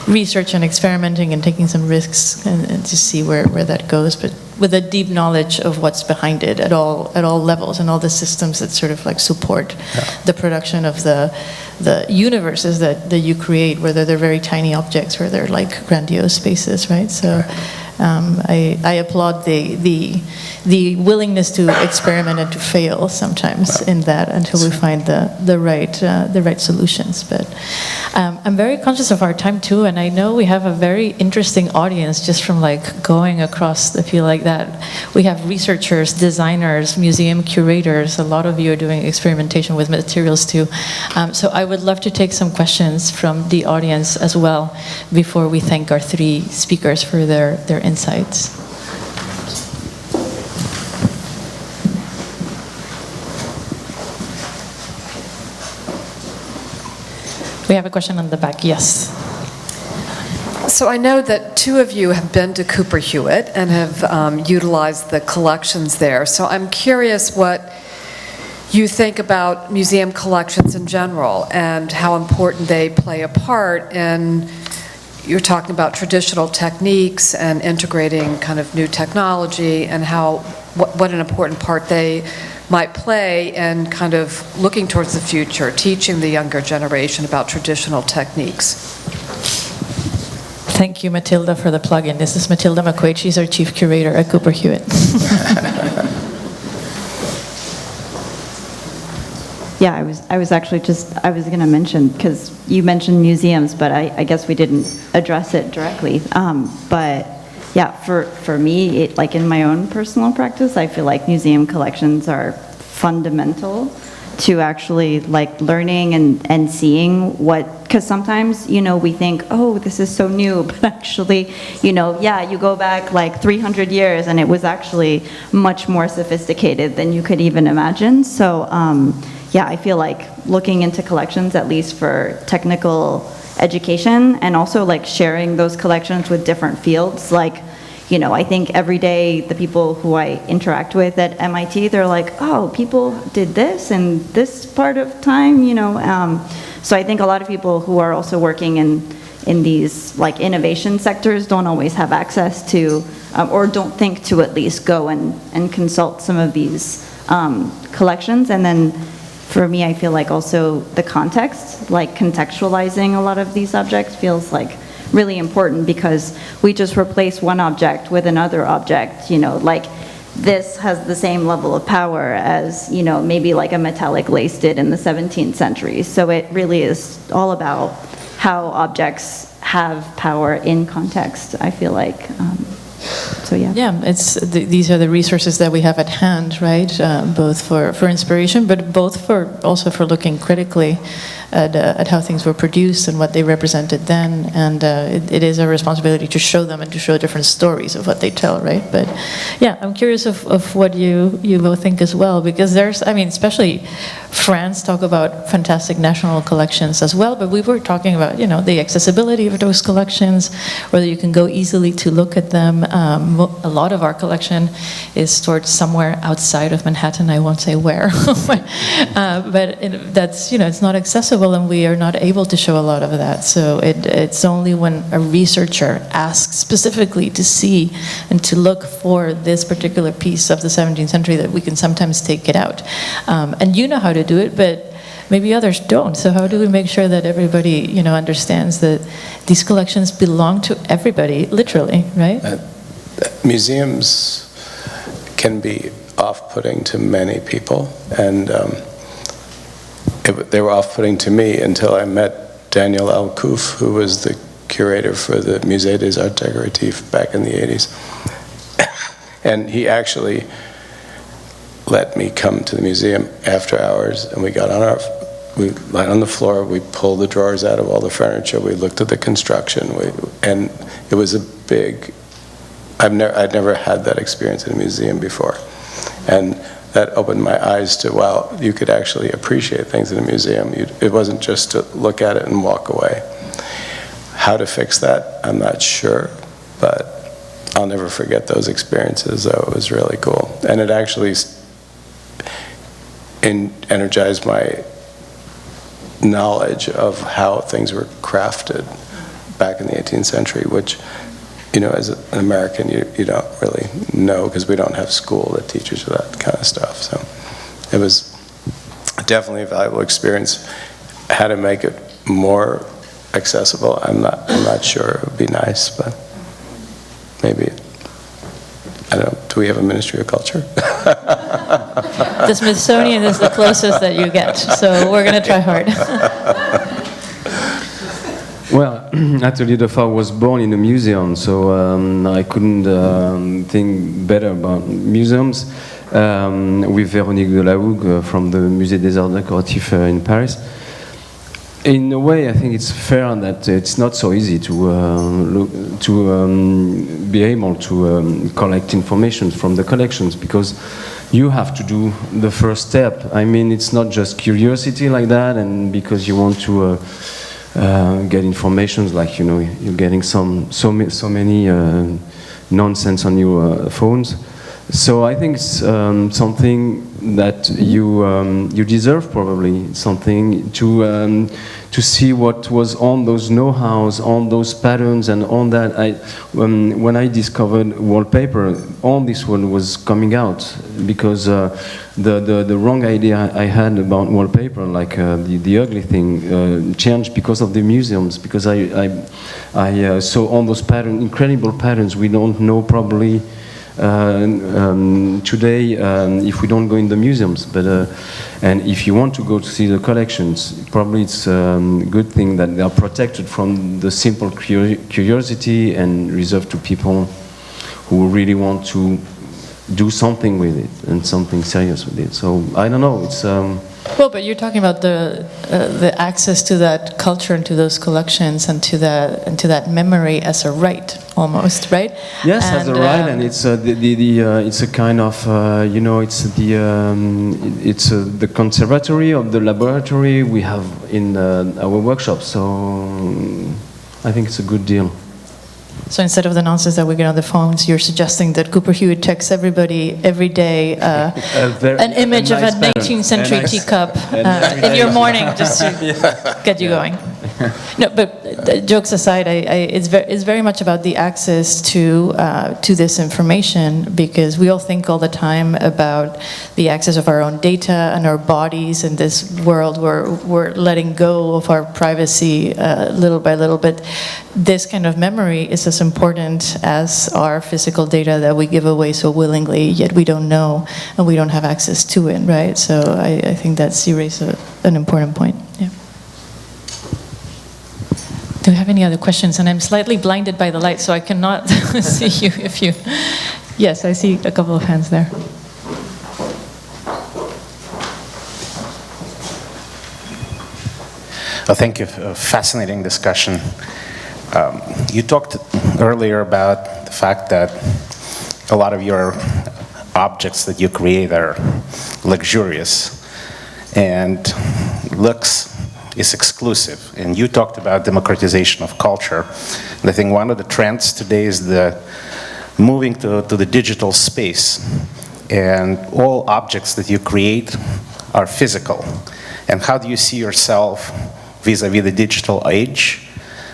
research and experimenting and taking some risks and to see where that goes, but with a deep knowledge of what's behind it at all levels and all the systems that sort of like support the production of the universes that you create, whether they're very tiny objects or they're like grandiose spaces, right? So I applaud the willingness to experiment and to fail sometimes in that until we find the right solutions. But I'm very conscious of our time too, and I know we have a very interesting audience just from like going across the field like that. We have researchers, designers, museum curators. A lot of you are doing experimentation with materials too. So I would love to take some questions from the audience as well before we thank our three speakers for their insights. We have a question on the back, yes. So I know that two of you have been to Cooper Hewitt and have utilized the collections there. So I'm curious what you think about museum collections in general and how important they play a part in, you're talking about traditional techniques and integrating kind of new technology, and what an important part they might play in kind of looking towards the future, teaching the younger generation about traditional techniques. Thank you, Matilda, for the plug-in. This is Matilda McQuaid. She's our chief curator at Cooper Hewitt. Yeah, I was actually I was going to mention, because you mentioned museums, but I guess we didn't address it directly. But yeah, for me, like in my own personal practice, I feel like museum collections are fundamental to actually like learning and seeing what, because sometimes, we think, oh, this is so new, but actually, yeah, you go back like 300 years and it was actually much more sophisticated than you could even imagine. So, yeah, I feel like looking into collections, at least for technical education, and also like sharing those collections with different fields, like, I think every day the people who I interact with at MIT, they're like, oh, people did this in this part of time, So I think a lot of people who are also working in these like innovation sectors don't always have access to, or don't think to at least go and consult some of these collections. And then for me, I feel like also the context, like contextualizing a lot of these objects feels like really important, because we just replace one object with another object, like this has the same level of power as, maybe like a metallic lace did in the 17th century. So it really is all about how objects have power in context, I feel like. So yeah. Yeah, these are the resources that we have at hand, right? Both for inspiration, but both also for looking critically at how things were produced and what they represented then. And it is our responsibility to show them and to show different stories of what they tell, right? But yeah, I'm curious of what you both think as well, because especially France talk about fantastic national collections as well, but we were talking about, the accessibility of those collections, whether you can go easily to look at them. A lot of our collection is stored somewhere outside of Manhattan. I won't say where, but that's, it's not accessible, and we are not able to show a lot of that. So it's only when a researcher asks specifically to see and to look for this particular piece of the 17th century that we can sometimes take it out. And you know how to do it, but maybe others don't. So how do we make sure that everybody, understands that these collections belong to everybody, literally, right? Museums can be off-putting to many people, and they were off-putting to me until I met Daniel Alcouf, who was the curator for the Musée des Arts Décoratifs back in the 80s. And he actually let me come to the museum after hours, and we lied on the floor, we pulled the drawers out of all the furniture, we looked at the construction, and it was a big, I'd never had that experience in a museum before. And that opened my eyes to, wow, you could actually appreciate things in a museum. It wasn't just to look at it and walk away. How to fix that, I'm not sure, but I'll never forget those experiences, though. It was really cool. And it actually energized my knowledge of how things were crafted back in the 18th century, which, as an American, you don't really know, because we don't have school that teaches you that kind of stuff. So it was definitely a valuable experience. How to make it more accessible, I'm not sure. It would be nice, but maybe. I don't know. Do we have a Ministry of Culture? The Smithsonian is the closest that you get, so we're going to try hard. Well, actually, the FAO was born in a museum, so I couldn't think better about museums. With Véronique de la Hougue from the Musée des Arts Décoratifs in Paris. In a way, I think it's fair that it's not so easy to be able to collect information from the collections, because you have to do the first step. I mean, it's not just curiosity like that, and because you want to get information, like you're getting so many nonsense on your phones. So I think it's something that you deserve, probably something to see what was on those know-hows, on those patterns, and on that. When I discovered wallpaper, all this one was coming out, because the wrong idea I had about wallpaper, like the ugly thing, changed because of the museums. Because I saw all those patterns, incredible patterns we don't know probably today, if we don't go in the museums, but and if you want to go to see the collections, probably it's a good thing that they are protected from the simple curiosity and reserved to people who really want to do something with it and something serious with it. So I don't know. It's. Well, but you're talking about the access to that culture and to those collections and to that memory as a right, almost, right? Yes, as a right, and it's it's a kind of it's the conservatory of the laboratory we have in our workshop. So I think it's a good deal. So instead of the nonsense that we get on the phones, you're suggesting that Cooper Hewitt texts everybody every day an image of a 19th century teacup in your morning just to get you going. No, but jokes aside, it's very much about the access to this information, because we all think all the time about the access of our own data and our bodies in this world where we're letting go of our privacy little by little. But this kind of memory is as important as our physical data that we give away so willingly, yet we don't know and we don't have access to it, right? So I think that's, you raise an important point. Yeah. Do you have any other questions? And I'm slightly blinded by the light, so I cannot see you if you... Yes, I see a couple of hands there. Well, thank you for a fascinating discussion. You talked earlier about the fact that a lot of your objects that you create are luxurious, and looks is exclusive. And you talked about democratization of culture. And I think one of the trends today is the moving to the digital space. And all objects that you create are physical. And how do you see yourself vis-a-vis the digital age?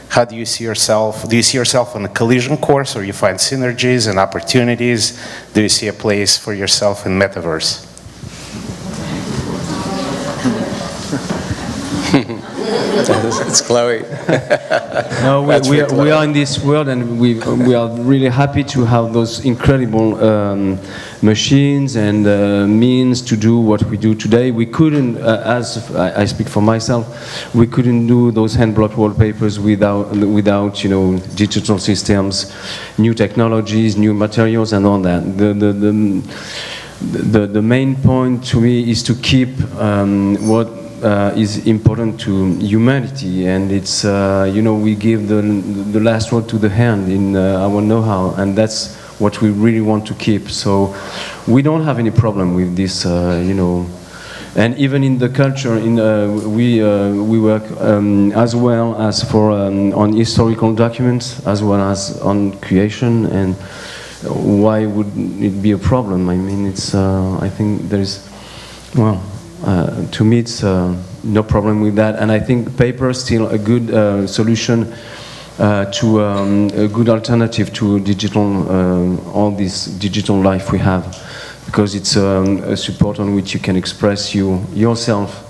How do you see yourself? Do you see yourself on a collision course, or you find synergies and opportunities? Do you see a place for yourself in metaverse? It's Chloe. No, we are in this world, and we are really happy to have those incredible machines and means to do what we do today. We couldn't, as I speak for myself, we couldn't do those hand-blocked wallpapers without digital systems, new technologies, new materials, and all that. The main point to me is to keep what is important to humanity, and it's we give the last word to the hand in our know-how, and that's what we really want to keep. So we don't have any problem with this, and even in the culture, we work as well as for on historical documents as well as on creation. And why would it be a problem? I mean, it's I think there is, well, to me, it's no problem with that, and I think paper is still a good solution to a good alternative to digital, all this digital life we have, because it's a support on which you can express yourself,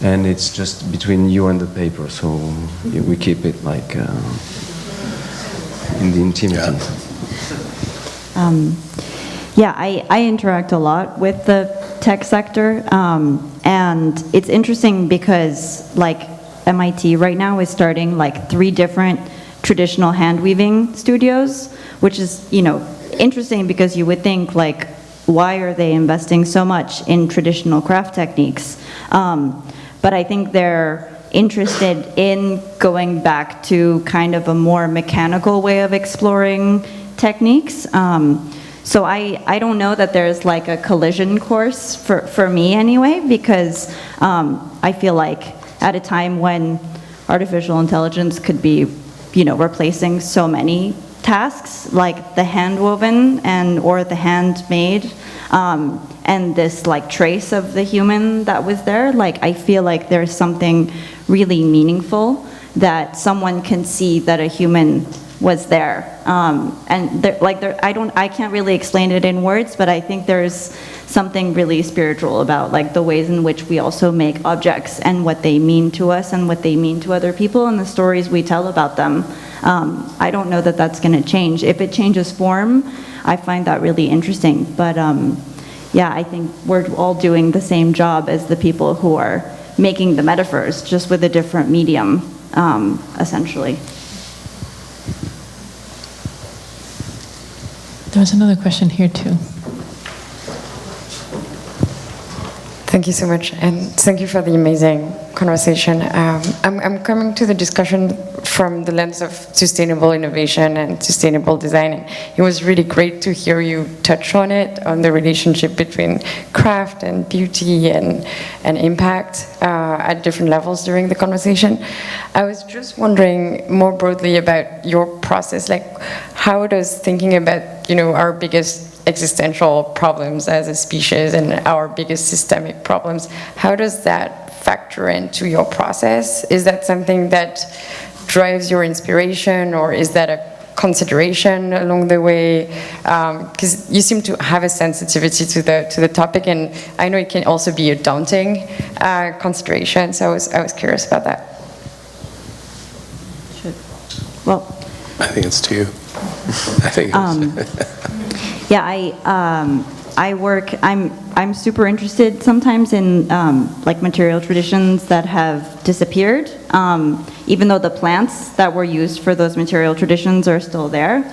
and it's just between you and the paper. So we keep it like in the intimity. Yeah, I interact a lot with the tech sector, and it's interesting because like MIT right now is starting like 3 different traditional hand weaving studios, which is interesting because you would think like, why are they investing so much in traditional craft techniques? But I think they're interested in going back to kind of a more mechanical way of exploring techniques. So I don't know that there's like a collision course for me anyway, because I feel like at a time when artificial intelligence could be, replacing so many tasks, like the hand-woven or the handmade, and this like trace of the human that was there, like I feel like there's something really meaningful that someone can see that a human was there, and I can't really explain it in words, but I think there's something really spiritual about like the ways in which we also make objects and what they mean to us and what they mean to other people and the stories we tell about them. I don't know that that's going to change. If it changes form, I find that really interesting. But yeah, I think we're all doing the same job as the people who are making the metaphors, just with a different medium, essentially. There was another question here too. Thank you so much, and thank you for the amazing conversation. I'm coming to the discussion from the lens of sustainable innovation and sustainable design. It was really great to hear you touch on it, on the relationship between craft and beauty and impact at different levels during the conversation. I was just wondering more broadly about your process, like how does thinking about, you know, our biggest existential problems as a species and our biggest systemic problems, how does that factor into your process? Is that something that drives your inspiration, or is that a consideration along the way? Because you seem to have a sensitivity to the topic, and I know it can also be a daunting consideration, so I was curious about that. Well, I think it's to you. I think it's yeah, I'm super interested sometimes in like material traditions that have disappeared, even though the plants that were used for those material traditions are still there.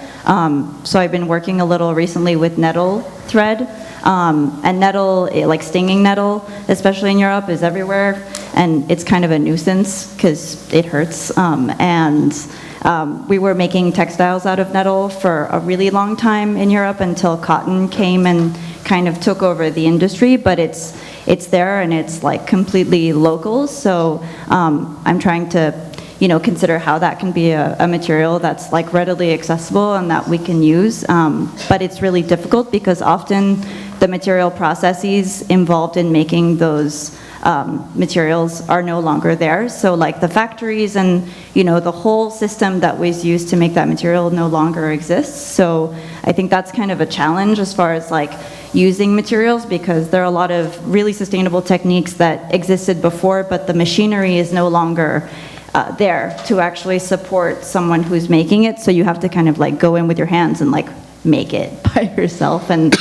So I've been working a little recently with nettle thread, and nettle, like stinging nettle, especially in Europe, is everywhere, and it's kind of a nuisance because it hurts. We were making textiles out of nettle for a really long time in Europe until cotton came and kind of took over the industry, but it's there and it's like completely local. So I'm trying to, you know, consider how that can be a material that's like readily accessible and that we can use. But it's really difficult because often the material processes involved in making those materials are no longer there. So like the factories and, you know, the whole system that was used to make that material no longer exists. So I think that's kind of a challenge as far as like using materials, because there are a lot of really sustainable techniques that existed before, but the machinery is no longer there to actually support someone who's making it. So you have to kind of like go in with your hands and like make it by yourself. And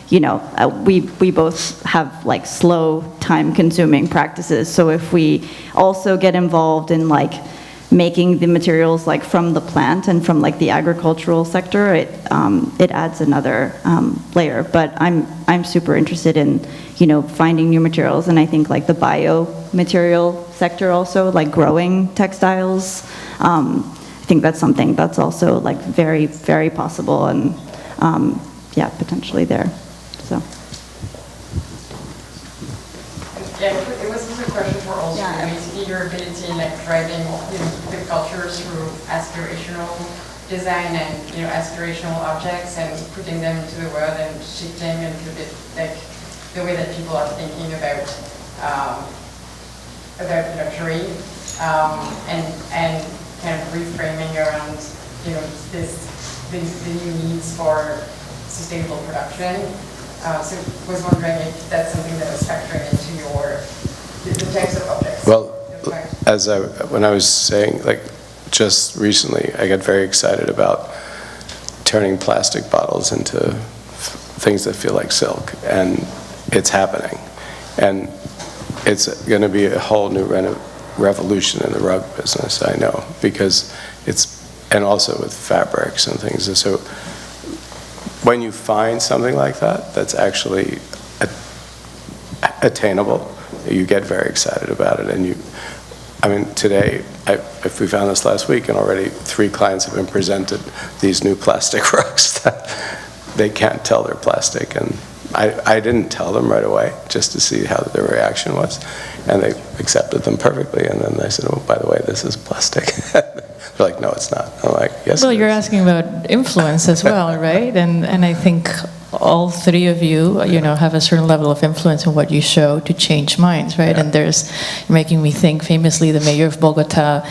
you know, we both have like slow, time-consuming practices. So if we also get involved in like making the materials like from the plant and from like the agricultural sector, it adds another layer. But I'm super interested in, you know, finding new materials, and I think like the biomaterial sector also, like growing textiles. I think that's something that's also like very, very possible, and yeah, potentially there. So. Yeah, it was just a question for all. Yeah. I mean, your ability in like driving, you know, the culture through aspirational design and, you know, aspirational objects and putting them into the world and shifting a little bit like the way that people are thinking about luxury and kind of reframing around, you know, the new needs for sustainable production. So I was wondering if that's something that was factoring into the types of objects. Well, when I was saying, like, just recently, I got very excited about turning plastic bottles into things that feel like silk, and it's happening. And it's going to be a whole new revolution in the rug business, I know, because and also with fabrics and things. And so when you find something like that, that's actually attainable, you get very excited about it. And I mean, today, if we found this last week, and already 3 clients have been presented these new plastic rugs that they can't tell they're plastic. And I didn't tell them right away, just to see how their reaction was. And they accepted them perfectly. And then I said, oh, by the way, this is plastic. They're like, no, it's not. I'm like, yes. Well, you're asking about influence as well, right? And I think all three of you, have a certain level of influence in what you show to change minds, right? And you're making me think, famously, the mayor of Bogota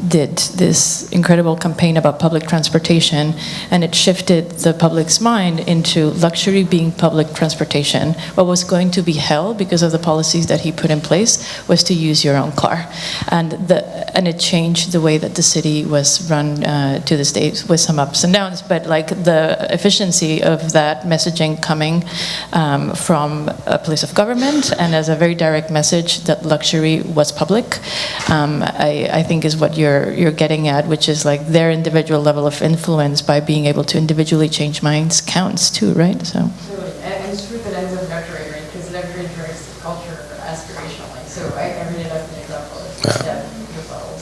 did this incredible campaign about public transportation, and it shifted the public's mind into luxury being public transportation. What was going to be hell because of the policies that he put in place was to use your own car. And it changed the way that the city was run to this day, with some ups and downs, but like the efficiency of that messaging coming from a place of government and as a very direct message that luxury was public, I think is what you're getting at, which is like their individual level of influence by being able to individually change minds counts too, right? So. And it's true that ends up nurturing, right? Because luxury drives culture aspirationally. So I really love the example of that.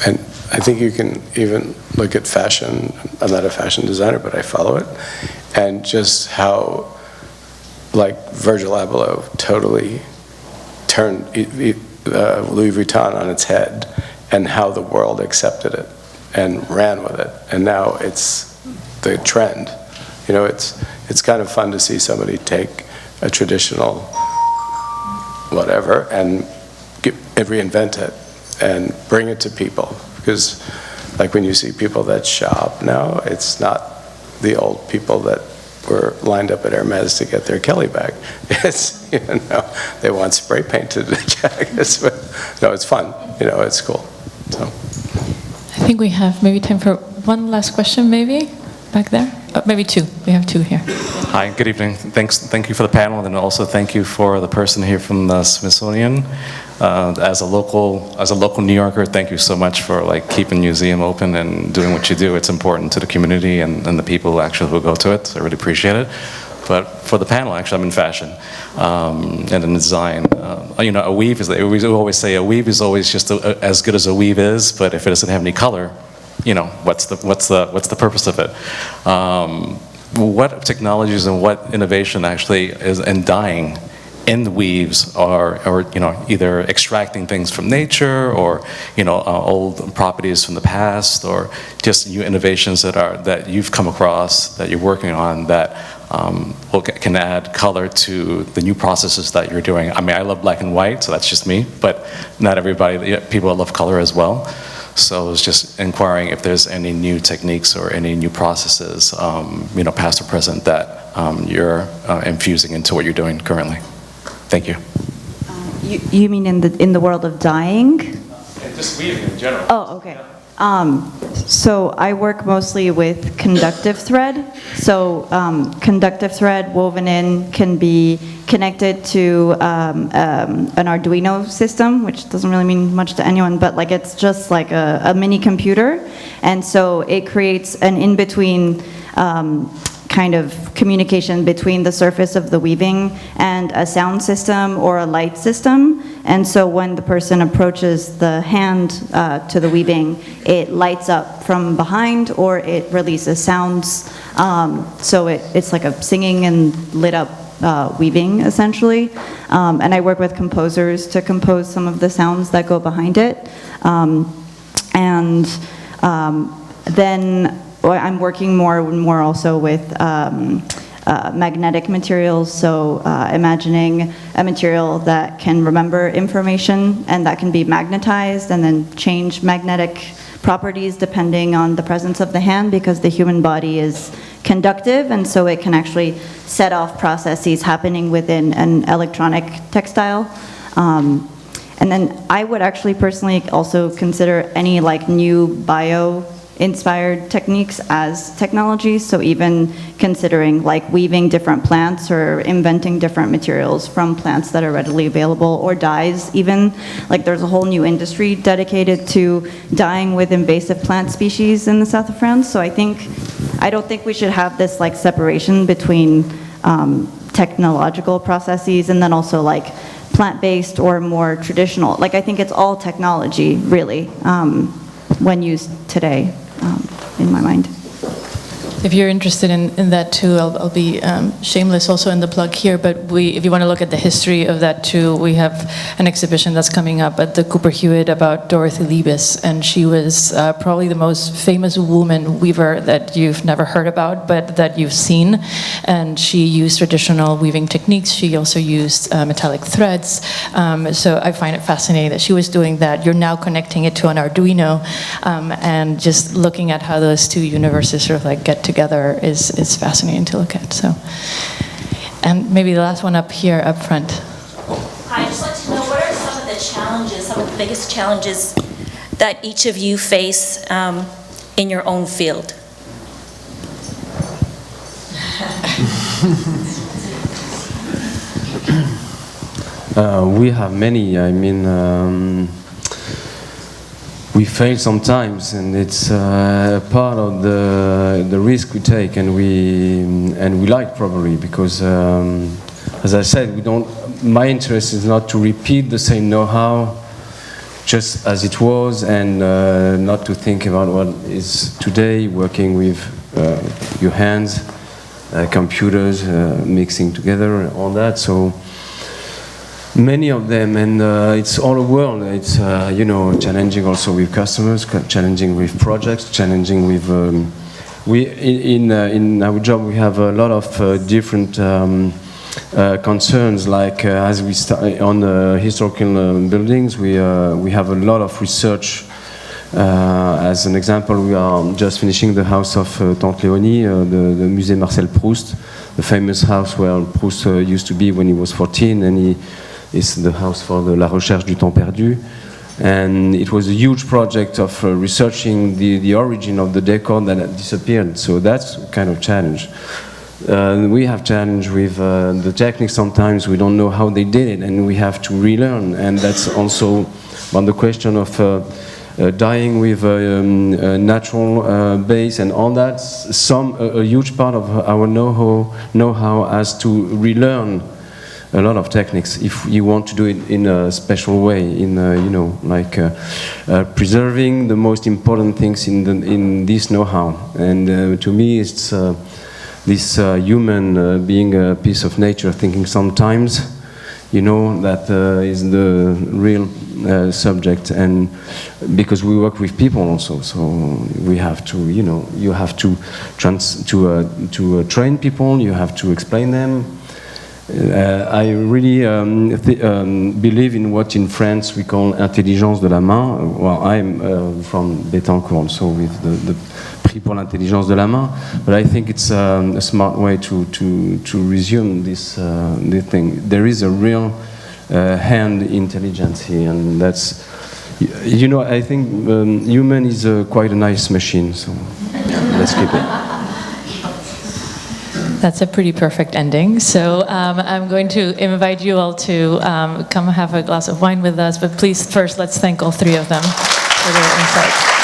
And I think you can even look at fashion. I'm not a fashion designer, but I follow it. And just how, like, Virgil Abloh totally turned Louis Vuitton on its head, and how the world accepted it and ran with it. And now it's the trend. It's kind of fun to see somebody take a traditional whatever and reinvent it and bring it to people. Because, like, when you see people that shop now, it's not the old people that were lined up at Hermes to get their Kelly bag. It's, they want spray painted jackets, but no, it's fun. It's cool. So. I think we have maybe time for one last question, maybe back there. Maybe two. We have two here. Hi, good evening. Thank you for the panel, and also thank you for the person here from the Smithsonian. As a local New Yorker, thank you so much for keeping the museum open and doing what you do. It's important to the community and the people who go to it. So I really appreciate it. But for the panel, actually, I'm in fashion and in design. A weave is. We always say a weave is always just as good as a weave is, but if it doesn't have any color, what's the purpose of it? What technologies and what innovation actually is in dyeing in the weaves are either extracting things from nature or old properties from the past, or just new innovations that you've come across, that you're working on, that can add color to the new processes that you're doing. I mean, I love black and white, so that's just me, but not everybody, people love color as well. So I was just inquiring if there's any new techniques or any new processes, past or present, that you're infusing into what you're doing currently. Thank you. You mean in the world of dyeing? Just weaving in general. Oh, okay. So I work mostly with conductive thread. So conductive thread woven in can be connected to an Arduino system, which doesn't really mean much to anyone, but it's just like a mini computer. And so it creates an in-between kind of communication between the surface of the weaving and a sound system or a light system. And so when the person approaches the hand to the weaving, it lights up from behind, or it releases sounds. So it's like a singing and lit up weaving, essentially. And I work with composers to compose some of the sounds that go behind it. Then I'm working more and more also with magnetic materials, so imagining a material that can remember information and that can be magnetized and then change magnetic properties depending on the presence of the hand, because the human body is conductive, and so it can actually set off processes happening within an electronic textile. And then I would actually personally also consider any new bio-inspired techniques as technologies, so even considering weaving different plants or inventing different materials from plants that are readily available, or dyes even. There's a whole new industry dedicated to dyeing with invasive plant species in the south of France. So I don't think we should have this separation between technological processes and then also plant-based or more traditional. I think it's all technology, really, when used today, in my mind. if you're interested in that too, I'll be shameless also in the plug here, but if you want to look at the history of that too, we have an exhibition that's coming up at the Cooper Hewitt about Dorothy Liebes, and she was probably the most famous woman weaver that you've never heard about, but that you've seen, and she used traditional weaving techniques. She also used metallic threads, so I find it fascinating that she was doing that. You're now connecting it to an Arduino, and just looking at how those two universes sort of like get together is fascinating to look at. So, and maybe the last one up here, up front. I'd just like to know, what are some of the challenges, some of the biggest challenges that each of you face in your own field? We have many. I mean, we fail sometimes, and it's part of the risk we take, and we like probably because, as I said, we don't. My interest is not to repeat the same know-how, just as it was, and not to think about what is today. Working with your hands, computers, mixing together, and all that. So. Many of them, and it's all a world. It's you know, challenging also with customers, challenging with projects, challenging with. In our job we have a lot of different concerns. Like as we start on historical buildings, we have a lot of research. As an example, we are just finishing the house of Tante Léonie, the Musée Marcel Proust, the famous house where Proust used to be when he was 14, and it's the house for the La Recherche du Temps Perdu. And it was a huge project of researching the origin of the decor that had disappeared. So that's a kind of challenge. We have challenge with the techniques. Sometimes we don't know how they did it, and we have to relearn. And that's also on the question of dyeing with a natural base and all that. A huge part of our know-how has to relearn a lot of techniques if you want to do it in a special way, in you know, like preserving the most important things in this know-how. And to me, it's this human being a piece of nature, thinking sometimes, you know, that is the real subject. And because we work with people also, so we have to, you know, you have to train people, you have to explain them. I really believe in what in France we call intelligence de la main. Well, I'm from Betancourt also with the prix pour l'intelligence de la main, but I think it's a smart way to resume this thing. There is a real hand intelligence here, and that's, you know, I think human is quite a nice machine, so let's keep it. That's a pretty perfect ending. So I'm going to invite you all to come have a glass of wine with us, but please first let's thank all three of them for their insights.